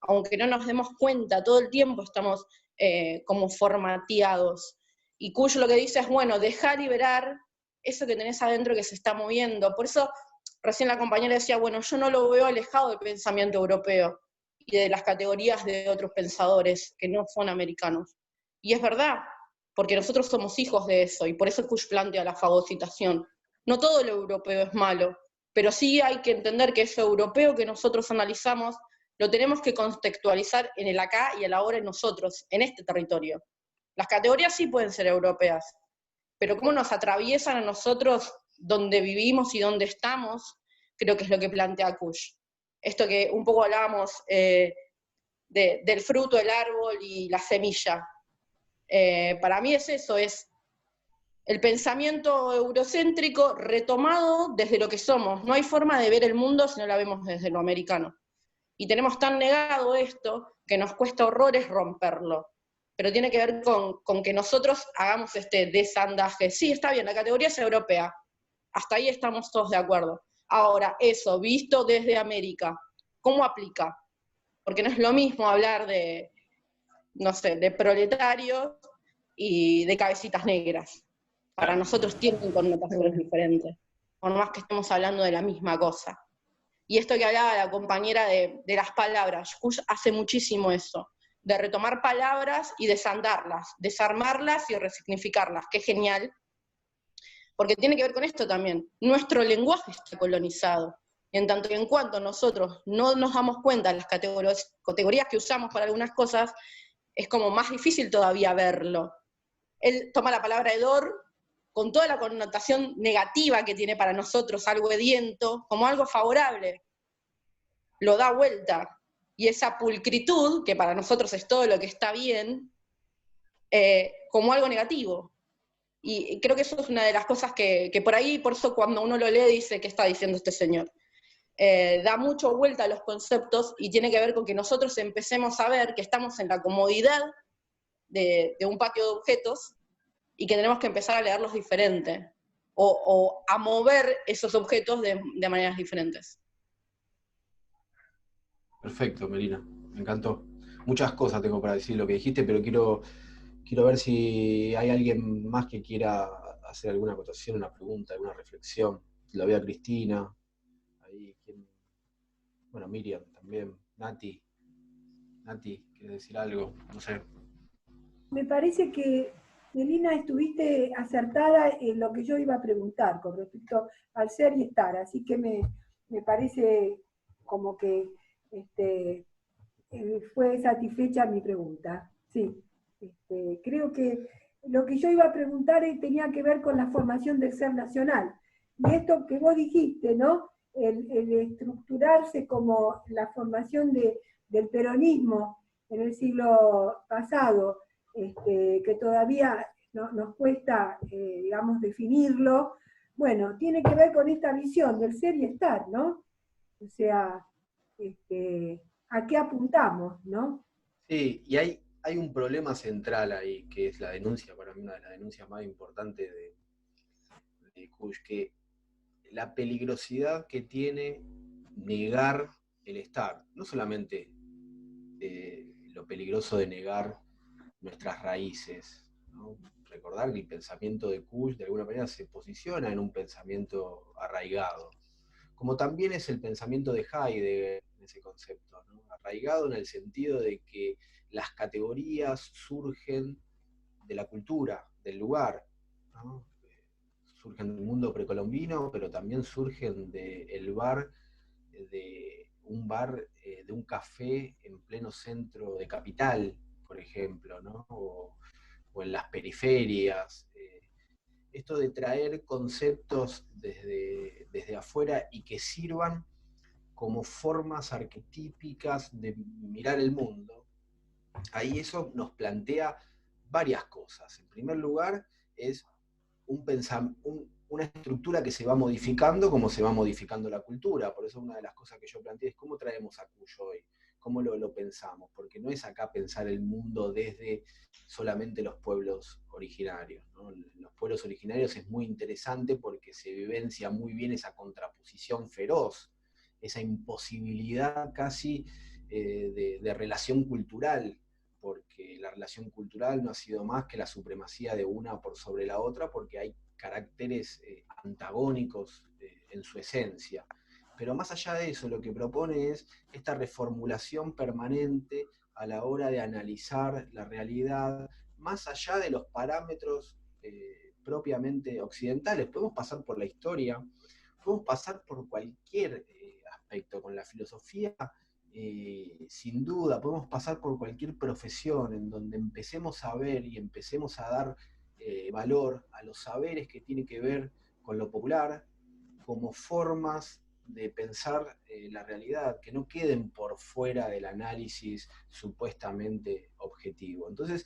G: Aunque no nos demos cuenta, todo el tiempo estamos como formateados. Y Cuyo lo que dice es, bueno, deja liberar eso que tenés adentro que se está moviendo. Por eso recién la compañera decía, bueno, yo no lo veo alejado del pensamiento europeo y de las categorías de otros pensadores que no son americanos. Y es verdad, porque nosotros somos hijos de eso, y por eso Cush plantea la fagocitación. No todo lo europeo es malo, pero sí hay que entender que eso europeo que nosotros analizamos lo tenemos que contextualizar en el acá y el ahora en nosotros, en este territorio. Las categorías sí pueden ser europeas, pero cómo nos atraviesan a nosotros donde vivimos y donde estamos, creo que es lo que plantea Cush. Esto que un poco hablábamos del fruto, el árbol y la semilla. Para mí es eso, es el pensamiento eurocéntrico retomado desde lo que somos. No hay forma de ver el mundo si no la vemos desde lo americano. Y tenemos tan negado esto que nos cuesta horrores romperlo. Pero tiene que ver con que nosotros hagamos este desandaje. Sí, está bien, la categoría es europea. Hasta ahí estamos todos de acuerdo. Ahora, eso, visto desde América, ¿cómo aplica? Porque no es lo mismo hablar de, no sé, de proletarios y de cabecitas negras. Para nosotros tienen connotaciones diferentes, por más que estemos hablando de la misma cosa. Y esto que hablaba la compañera de las palabras, Kush hace muchísimo eso, de retomar palabras y desandarlas, desarmarlas y resignificarlas, que es genial, porque tiene que ver con esto también. Nuestro lenguaje está colonizado, y en tanto y en cuanto nosotros no nos damos cuenta de las categorías que usamos para algunas cosas, es como más difícil todavía verlo. Él toma la palabra hedor con toda la connotación negativa que tiene para nosotros, algo hediento, como algo favorable. Lo da vuelta. Y esa pulcritud, que para nosotros es todo lo que está bien, como algo negativo. Y creo que eso es una de las cosas que por ahí, por eso cuando uno lo lee dice, ¿qué está diciendo este señor? Da mucho vuelta a los conceptos y tiene que ver con que nosotros empecemos a ver que estamos en la comodidad de un patio de objetos y que tenemos que empezar a leerlos diferente o a mover esos objetos de maneras diferentes.
A: Perfecto, Melina, me encantó. Muchas cosas tengo para decir lo que dijiste, pero quiero ver si hay alguien más que quiera hacer alguna acotación, una pregunta, alguna reflexión. La veo a Cristina, ahí, bueno, Miriam también, Nati, ¿quieres decir algo? No sé.
H: Me parece que, Melina, estuviste acertada en lo que yo iba a preguntar con respecto al ser y estar, así que me parece como que fue satisfecha mi pregunta. Sí, creo que lo que yo iba a preguntar tenía que ver con la formación del ser nacional. Y esto que vos dijiste, ¿no? El estructurarse como la formación del peronismo en el siglo pasado, que todavía nos cuesta, digamos, definirlo, bueno, tiene que ver con esta visión del ser y estar, ¿no? O sea, ¿a qué apuntamos, no?
A: Sí, y hay un problema central ahí, que es la denuncia, para mí una de las denuncias más importantes de Kush, que la peligrosidad que tiene negar el estar, no solamente lo peligroso de negar nuestras raíces, ¿no? Recordar que el pensamiento de Kush de alguna manera se posiciona en un pensamiento arraigado, como también es el pensamiento de Heidegger en ese concepto, ¿no? Arraigado en el sentido de que las categorías surgen de la cultura, del lugar, ¿no? Surgen del mundo precolombino, pero también surgen del bar, de un bar, de un café en pleno centro de capital, por ejemplo, ¿no? O en las periferias. Esto de traer conceptos desde afuera y que sirvan como formas arquetípicas de mirar el mundo, ahí eso nos plantea varias cosas. En primer lugar, es una estructura que se va modificando como se va modificando la cultura. Por eso una de las cosas que yo planteé es cómo traemos a Cuyo hoy, cómo lo pensamos, porque no es acá pensar el mundo desde solamente los pueblos originarios, ¿no? Los pueblos originarios es muy interesante porque se vivencia muy bien esa contraposición feroz, esa imposibilidad casi de relación cultural, porque la relación cultural no ha sido más que la supremacía de una por sobre la otra, porque hay caracteres antagónicos en su esencia. Pero más allá de eso, lo que propone es esta reformulación permanente a la hora de analizar la realidad, más allá de los parámetros propiamente occidentales. Podemos pasar por la historia, podemos pasar por cualquier aspecto con la filosofía. Sin duda, podemos pasar por cualquier profesión en donde empecemos a ver y empecemos a dar valor a los saberes que tienen que ver con lo popular como formas de pensar la realidad, que no queden por fuera del análisis supuestamente objetivo. Entonces,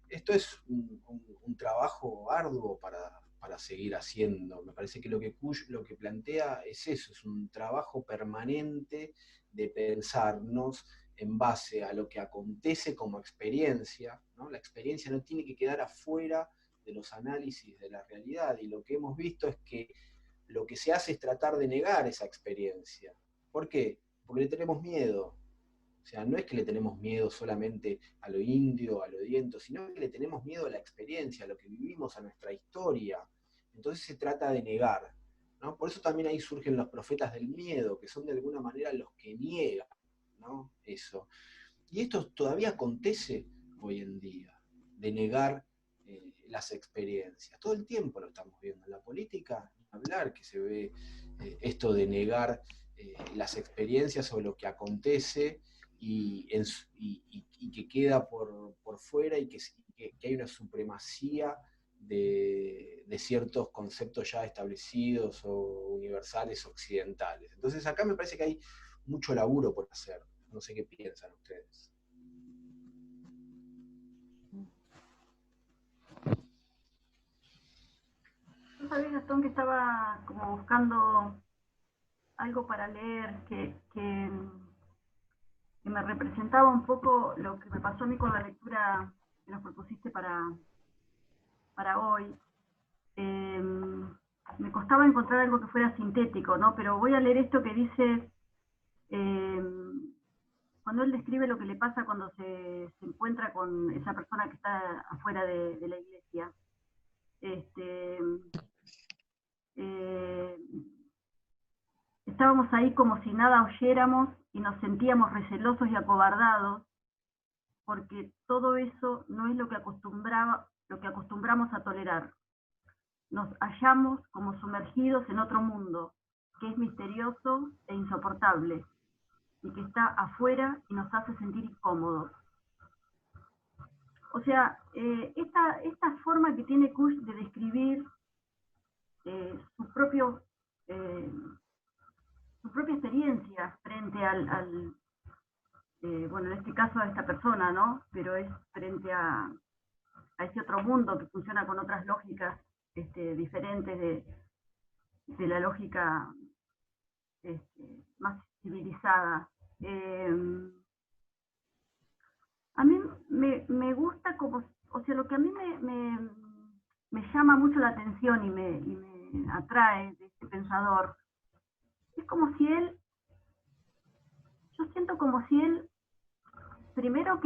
A: esto es un trabajo arduo para seguir haciendo. Me parece que lo que Kush lo que plantea es eso, es un trabajo permanente de pensarnos en base a lo que acontece como experiencia, ¿no? La experiencia no tiene que quedar afuera de los análisis de la realidad, y lo que hemos visto es que lo que se hace es tratar de negar esa experiencia. ¿Por qué? Porque le tenemos miedo. O sea, no es que le tenemos miedo solamente a lo indio, a lo diento, sino que le tenemos miedo a la experiencia, a lo que vivimos, a nuestra historia. Entonces se trata de negar, ¿no? Por eso también ahí surgen los profetas del miedo, que son de alguna manera los que niegan, ¿no? Eso. Y esto todavía acontece hoy en día, de negar las experiencias. Todo el tiempo lo estamos viendo. En la política, hablar que se ve esto de negar las experiencias o lo que acontece y que queda por fuera y que hay una supremacía de ciertos conceptos ya establecidos o universales occidentales. Entonces acá me parece que hay mucho laburo por hacer. No sé qué piensan ustedes.
C: sabés, Gastón, que estaba como buscando algo para leer que me representaba un poco lo que me pasó a mí con la lectura que nos propusiste para hoy. Me costaba encontrar algo que fuera sintético, ¿no? Pero voy a leer esto que dice, cuando él describe lo que le pasa cuando se encuentra con esa persona que está afuera de la iglesia. Estábamos ahí como si nada oyéramos y nos sentíamos recelosos y acobardados, porque todo eso no es lo que acostumbramos a tolerar. Nos hallamos como sumergidos en otro mundo, que es misterioso e insoportable, y que está afuera y nos hace sentir incómodos. O sea, esta forma que tiene Kush de describir su propia experiencia frente bueno, en este caso a esta persona, ¿no? Pero es frente a ese otro mundo que funciona con otras lógicas diferentes de la lógica más civilizada. A mí me gusta como, o sea, lo que a mí me llama mucho la atención y me atrae de este pensador, es como si él, yo siento como si él, primero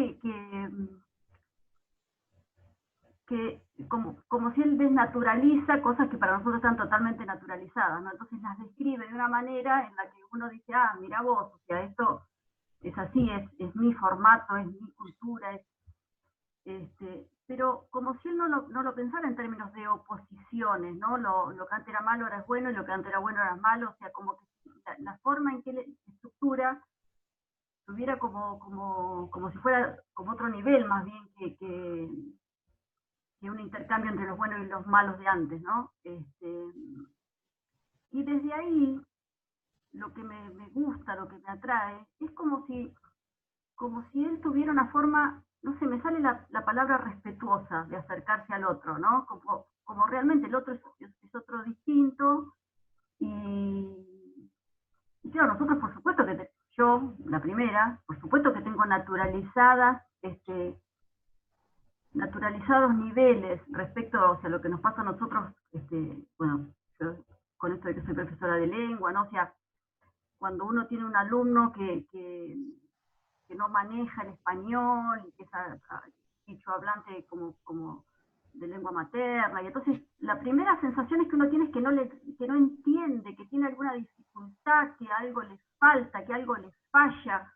C: como si él desnaturaliza cosas que para nosotros están totalmente naturalizadas, ¿no? Entonces las describe de una manera en la que uno dice, ah, mira vos, o sea, esto es así, es mi formato, es mi cultura, pero como si él no lo pensara en términos de oposiciones, ¿no? Lo que antes era malo ahora es bueno y lo que antes era bueno ahora es malo, o sea, como que la forma en que él estructura tuviera como si fuera como otro nivel más bien que un intercambio entre los buenos y los malos de antes, ¿no? Y desde ahí, lo que me gusta, lo que me atrae, es como si él tuviera una forma, no sé, me sale la palabra respetuosa de acercarse al otro, ¿no? Como realmente el otro es otro distinto, y claro, nosotros por supuesto que yo, la primera, por supuesto que tengo naturalizados niveles respecto, o sea, lo que nos pasa a nosotros, bueno, yo con esto de que soy profesora de lengua, ¿no? O sea, cuando uno tiene un alumno que no maneja el español, y que es dicho hablante como de lengua materna, y entonces la primera sensación es que uno tiene es que no entiende, que tiene alguna dificultad, que algo les falta, que algo les falla,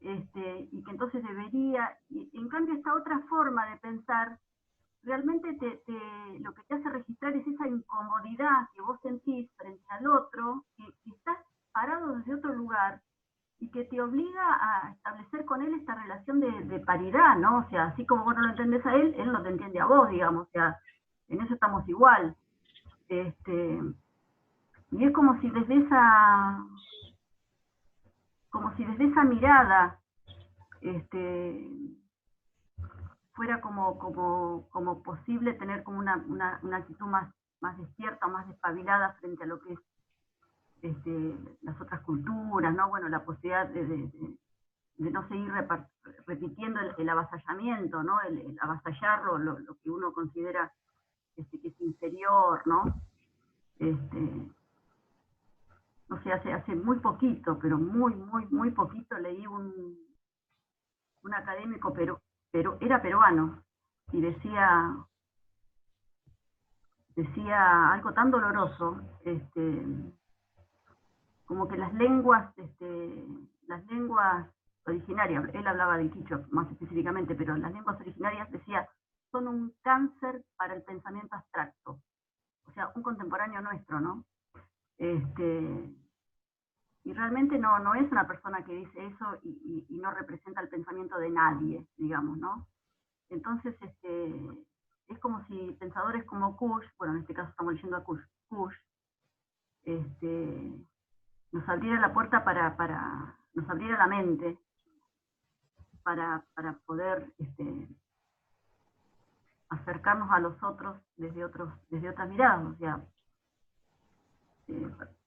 C: y que entonces debería, y en cambio esta otra forma de pensar, realmente lo que te hace registrar es esa incomodidad que vos sentís frente al otro, que estás parado desde otro lugar, y que te obliga a establecer con él esta relación de paridad, ¿no? O sea, así como vos no lo entendés a él no te entiende a vos, digamos, o sea, en eso estamos igual. Y es como si desde esa mirada, fuera como posible tener como una actitud más despierta, más despabilada frente a lo que es las otras culturas, ¿no? Bueno, la posibilidad de no seguir repitiendo el avasallamiento, ¿no? El avasallar lo que uno considera que es inferior, ¿no? No sé, hace muy poquito, pero muy poquito leí un académico, pero era peruano, y decía algo tan doloroso, como que las lenguas originarias, él hablaba del quichua más específicamente, pero las lenguas originarias, decía, son un cáncer para el pensamiento abstracto. O sea, un contemporáneo nuestro, ¿no? Y realmente no es una persona que dice eso y no representa el pensamiento de nadie, digamos, ¿no? Entonces, es como si pensadores como Kush, bueno, en este caso estamos leyendo a Kush, nos abriera la puerta nos abriera la mente para poder acercarnos a los otros desde otras miradas. O sea,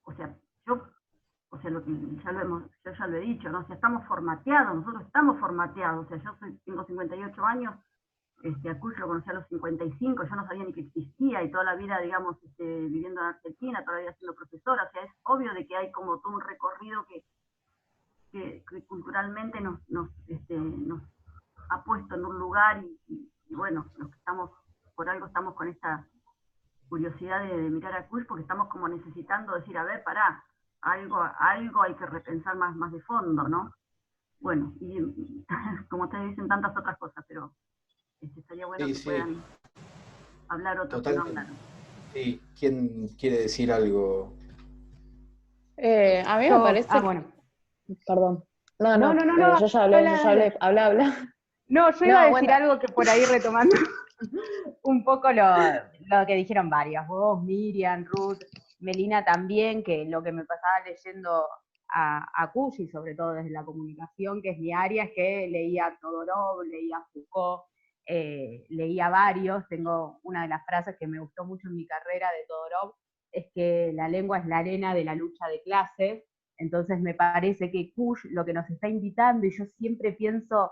C: o sea, lo que yo ya lo he dicho, ¿no? O sea, estamos formateados, nosotros estamos formateados, o sea, tengo 58 años, a Kush lo conocí a los 55, yo no sabía ni que existía, y toda la vida, digamos, viviendo en Argentina, toda la vida siendo profesora, o sea, es obvio de que hay como todo un recorrido que culturalmente nos ha puesto en un lugar, y bueno, los que estamos, por algo estamos con esta curiosidad de mirar a Kush, porque estamos como necesitando decir, a ver, pará, algo hay que repensar más de fondo, ¿no? Bueno, y como ustedes dicen, tantas otras cosas, pero estaría bueno
A: Sí,
C: que
A: sí,
C: puedan hablar otros que no
A: totalmente.
C: hablaron.
A: Sí, ¿quién quiere decir algo?
F: A mí me
B: Yo,
F: parece
B: bueno.
F: perdón. No,
B: No,
F: no,
B: no, no, no.
F: yo ya
B: Habla,
F: hablé,
B: habla.
F: habla.
B: No, yo iba
F: No,
B: a decir
F: bueno,
B: algo que por ahí retomando un poco lo que dijeron varias, vos, Miriam, Ruth, Melina también, que lo que me pasaba leyendo a Kush, y sobre todo desde la comunicación, que es mi área, es que leía Todorov, leía Foucault, leía varios. Tengo una de las frases que me gustó mucho en mi carrera de Todorov, es que la lengua es la arena de la lucha de clases. Entonces me parece que Kush lo que nos está invitando, y yo siempre pienso,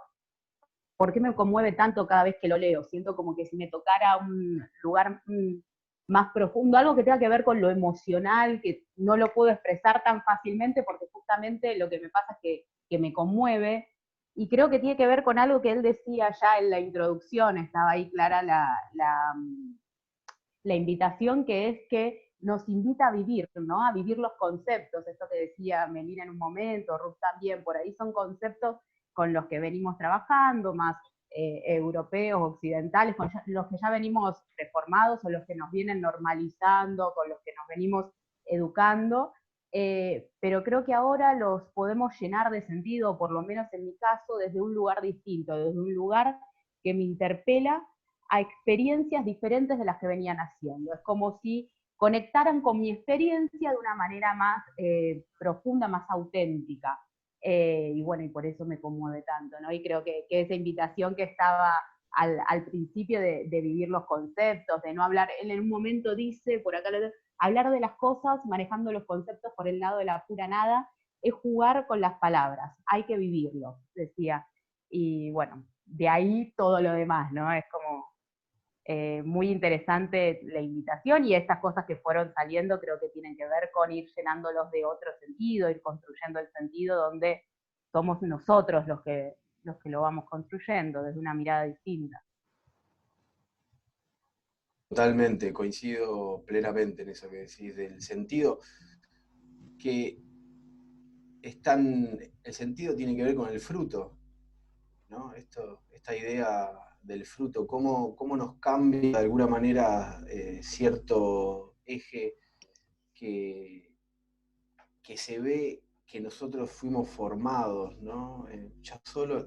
B: ¿por qué me conmueve tanto cada vez que lo leo? Siento como que si me tocara un lugar más profundo, algo que tenga que ver con lo emocional, que no lo puedo expresar tan fácilmente porque justamente lo que me pasa es que me conmueve, y creo que tiene que ver con algo que él decía ya en la introducción, estaba ahí clara la invitación, que es que nos invita a vivir, ¿no? A vivir los conceptos, esto que decía Melina en un momento, Ruth también, por ahí son conceptos con los que venimos trabajando, más europeos, occidentales, con los que ya venimos reformados o los que nos vienen normalizando, con los que nos venimos educando, pero creo que ahora los podemos llenar de sentido, por lo menos en mi caso, desde un lugar distinto, desde un lugar que me interpela a experiencias diferentes de las que venían haciendo. Es como si conectaran con mi experiencia de una manera más profunda, más auténtica. Y bueno, y por eso me conmueve tanto, ¿no? Y creo que esa invitación que estaba al principio de vivir los conceptos, de no hablar, él en un momento dice, por acá, hablar de las cosas manejando los conceptos por el lado de la pura nada, es jugar con las palabras, hay que vivirlo, decía. Y bueno, de ahí todo lo demás, ¿no? Es como muy interesante la invitación, y estas cosas que fueron saliendo creo que tienen que ver con ir llenándolos de otro sentido, ir construyendo el sentido donde somos nosotros los que lo vamos construyendo desde una mirada distinta.
A: Totalmente, coincido plenamente en eso que decís, del sentido que el sentido tiene que ver con el fruto, ¿no? Esta idea del fruto, cómo nos cambia de alguna manera cierto eje que se ve que nosotros fuimos formados, ¿no?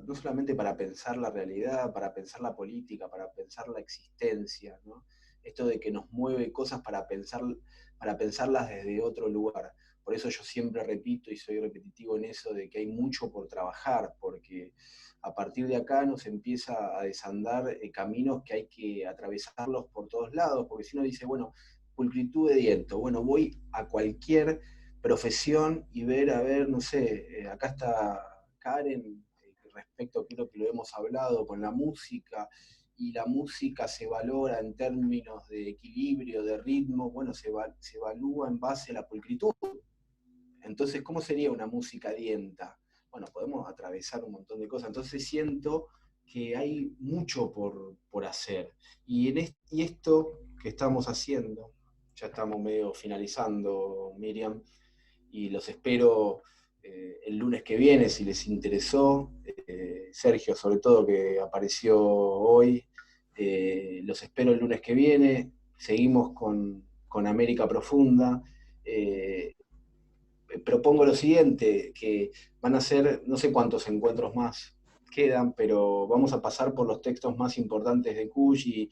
A: No solamente para pensar la realidad, para pensar la política, para pensar la existencia, ¿no? Esto de que nos mueve cosas para pensarlas desde otro lugar. Por eso yo siempre repito y soy repetitivo en eso de que hay mucho por trabajar, porque a partir de acá nos empieza a desandar caminos que hay que atravesarlos por todos lados, porque si uno dice, bueno, pulcritud de diento, bueno, voy a cualquier profesión y ver, a ver, no sé, acá está Karen, respecto, creo que lo hemos hablado, con la música, y la música se valora en términos de equilibrio, de ritmo, bueno, se evalúa en base a la pulcritud. Entonces, ¿cómo sería una música dienta? Bueno, podemos atravesar un montón de cosas. Entonces siento que hay mucho por hacer. Y esto que estamos haciendo, ya estamos medio finalizando, Miriam, y los espero el lunes que viene, si les interesó. Sergio, sobre todo, que apareció hoy, los espero el lunes que viene. Seguimos con América Profunda. Propongo lo siguiente, que van a ser, no sé cuántos encuentros más quedan, pero vamos a pasar por los textos más importantes de Kush,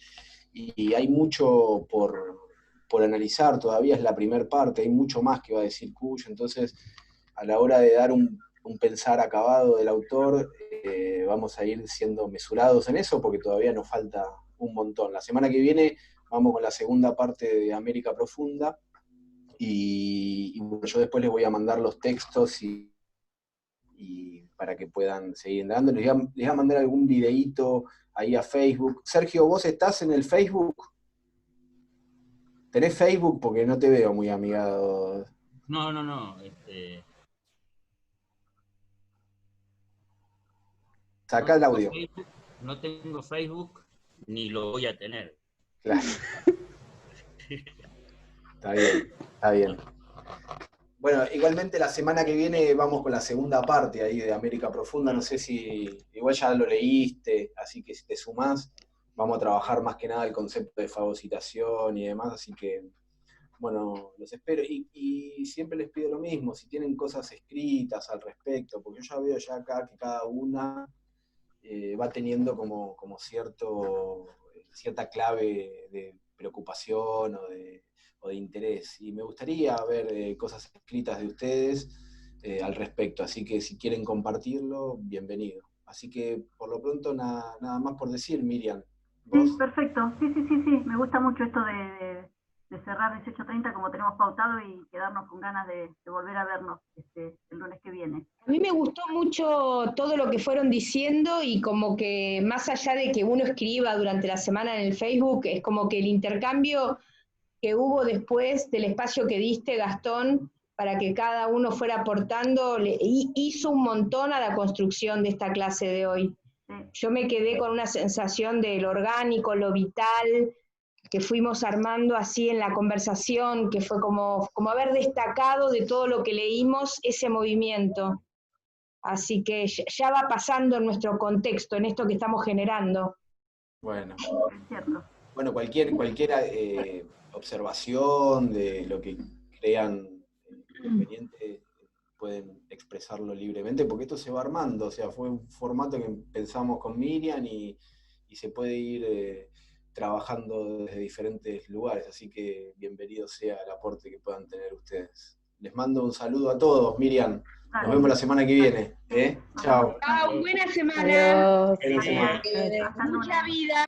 A: y hay mucho por analizar, todavía es la primera parte, hay mucho más que va a decir Kush, entonces a la hora de dar un pensar acabado del autor, vamos a ir siendo mesurados en eso, porque todavía nos falta un montón. La semana que viene vamos con la segunda parte de América Profunda, Y bueno, yo después les voy a mandar los textos y para que puedan seguir dando. Les voy a mandar algún videíto ahí a Facebook. Sergio, ¿vos estás en el Facebook? ¿Tenés Facebook? Porque no te veo muy amigado.
E: No.
A: Saca el audio.
E: No tengo Facebook, ni lo voy a tener.
A: Claro. Está bien. Bueno, igualmente la semana que viene vamos con la segunda parte ahí de América Profunda. No sé si igual ya lo leíste, así que si te sumás, vamos a trabajar más que nada el concepto de fagocitación y demás, así que, bueno, los espero. Y siempre les pido lo mismo, si tienen cosas escritas al respecto, porque yo ya veo ya acá que cada una va teniendo como cierta clave de preocupación o de interés. Y me gustaría ver cosas escritas de ustedes al respecto. Así que si quieren compartirlo, bienvenido. Así que por lo pronto nada más por decir, Miriam. ¿Vos?
C: Sí, perfecto. Sí. Me gusta mucho esto de cerrar 18:30 como tenemos pautado y quedarnos con ganas de volver a vernos el lunes que viene.
D: A mí me gustó mucho todo lo que fueron diciendo y como que más allá de que uno escriba durante la semana en el Facebook, es como que el intercambio que hubo después del espacio que diste, Gastón, para que cada uno fuera aportando, hizo un montón a la construcción de esta clase de hoy.
C: Sí.
D: Yo me quedé con una sensación de lo orgánico, lo vital, que fuimos armando así en la conversación, que fue como haber destacado de todo lo que leímos ese movimiento. Así que ya va pasando en nuestro contexto, en esto que estamos generando.
A: Bueno.
C: Es cierto.
A: Bueno, cualquier observación de lo que crean conveniente pueden expresarlo libremente, porque esto se va armando, o sea, fue un formato que pensamos con Miriam y se puede ir trabajando desde diferentes lugares, así que bienvenido sea el aporte que puedan tener ustedes. Les mando un saludo a todos, Miriam. Nos vemos la semana que viene. Chao.
D: Chao, buena semana.
F: Adiós.
A: Buena semana.
D: Mucha vida.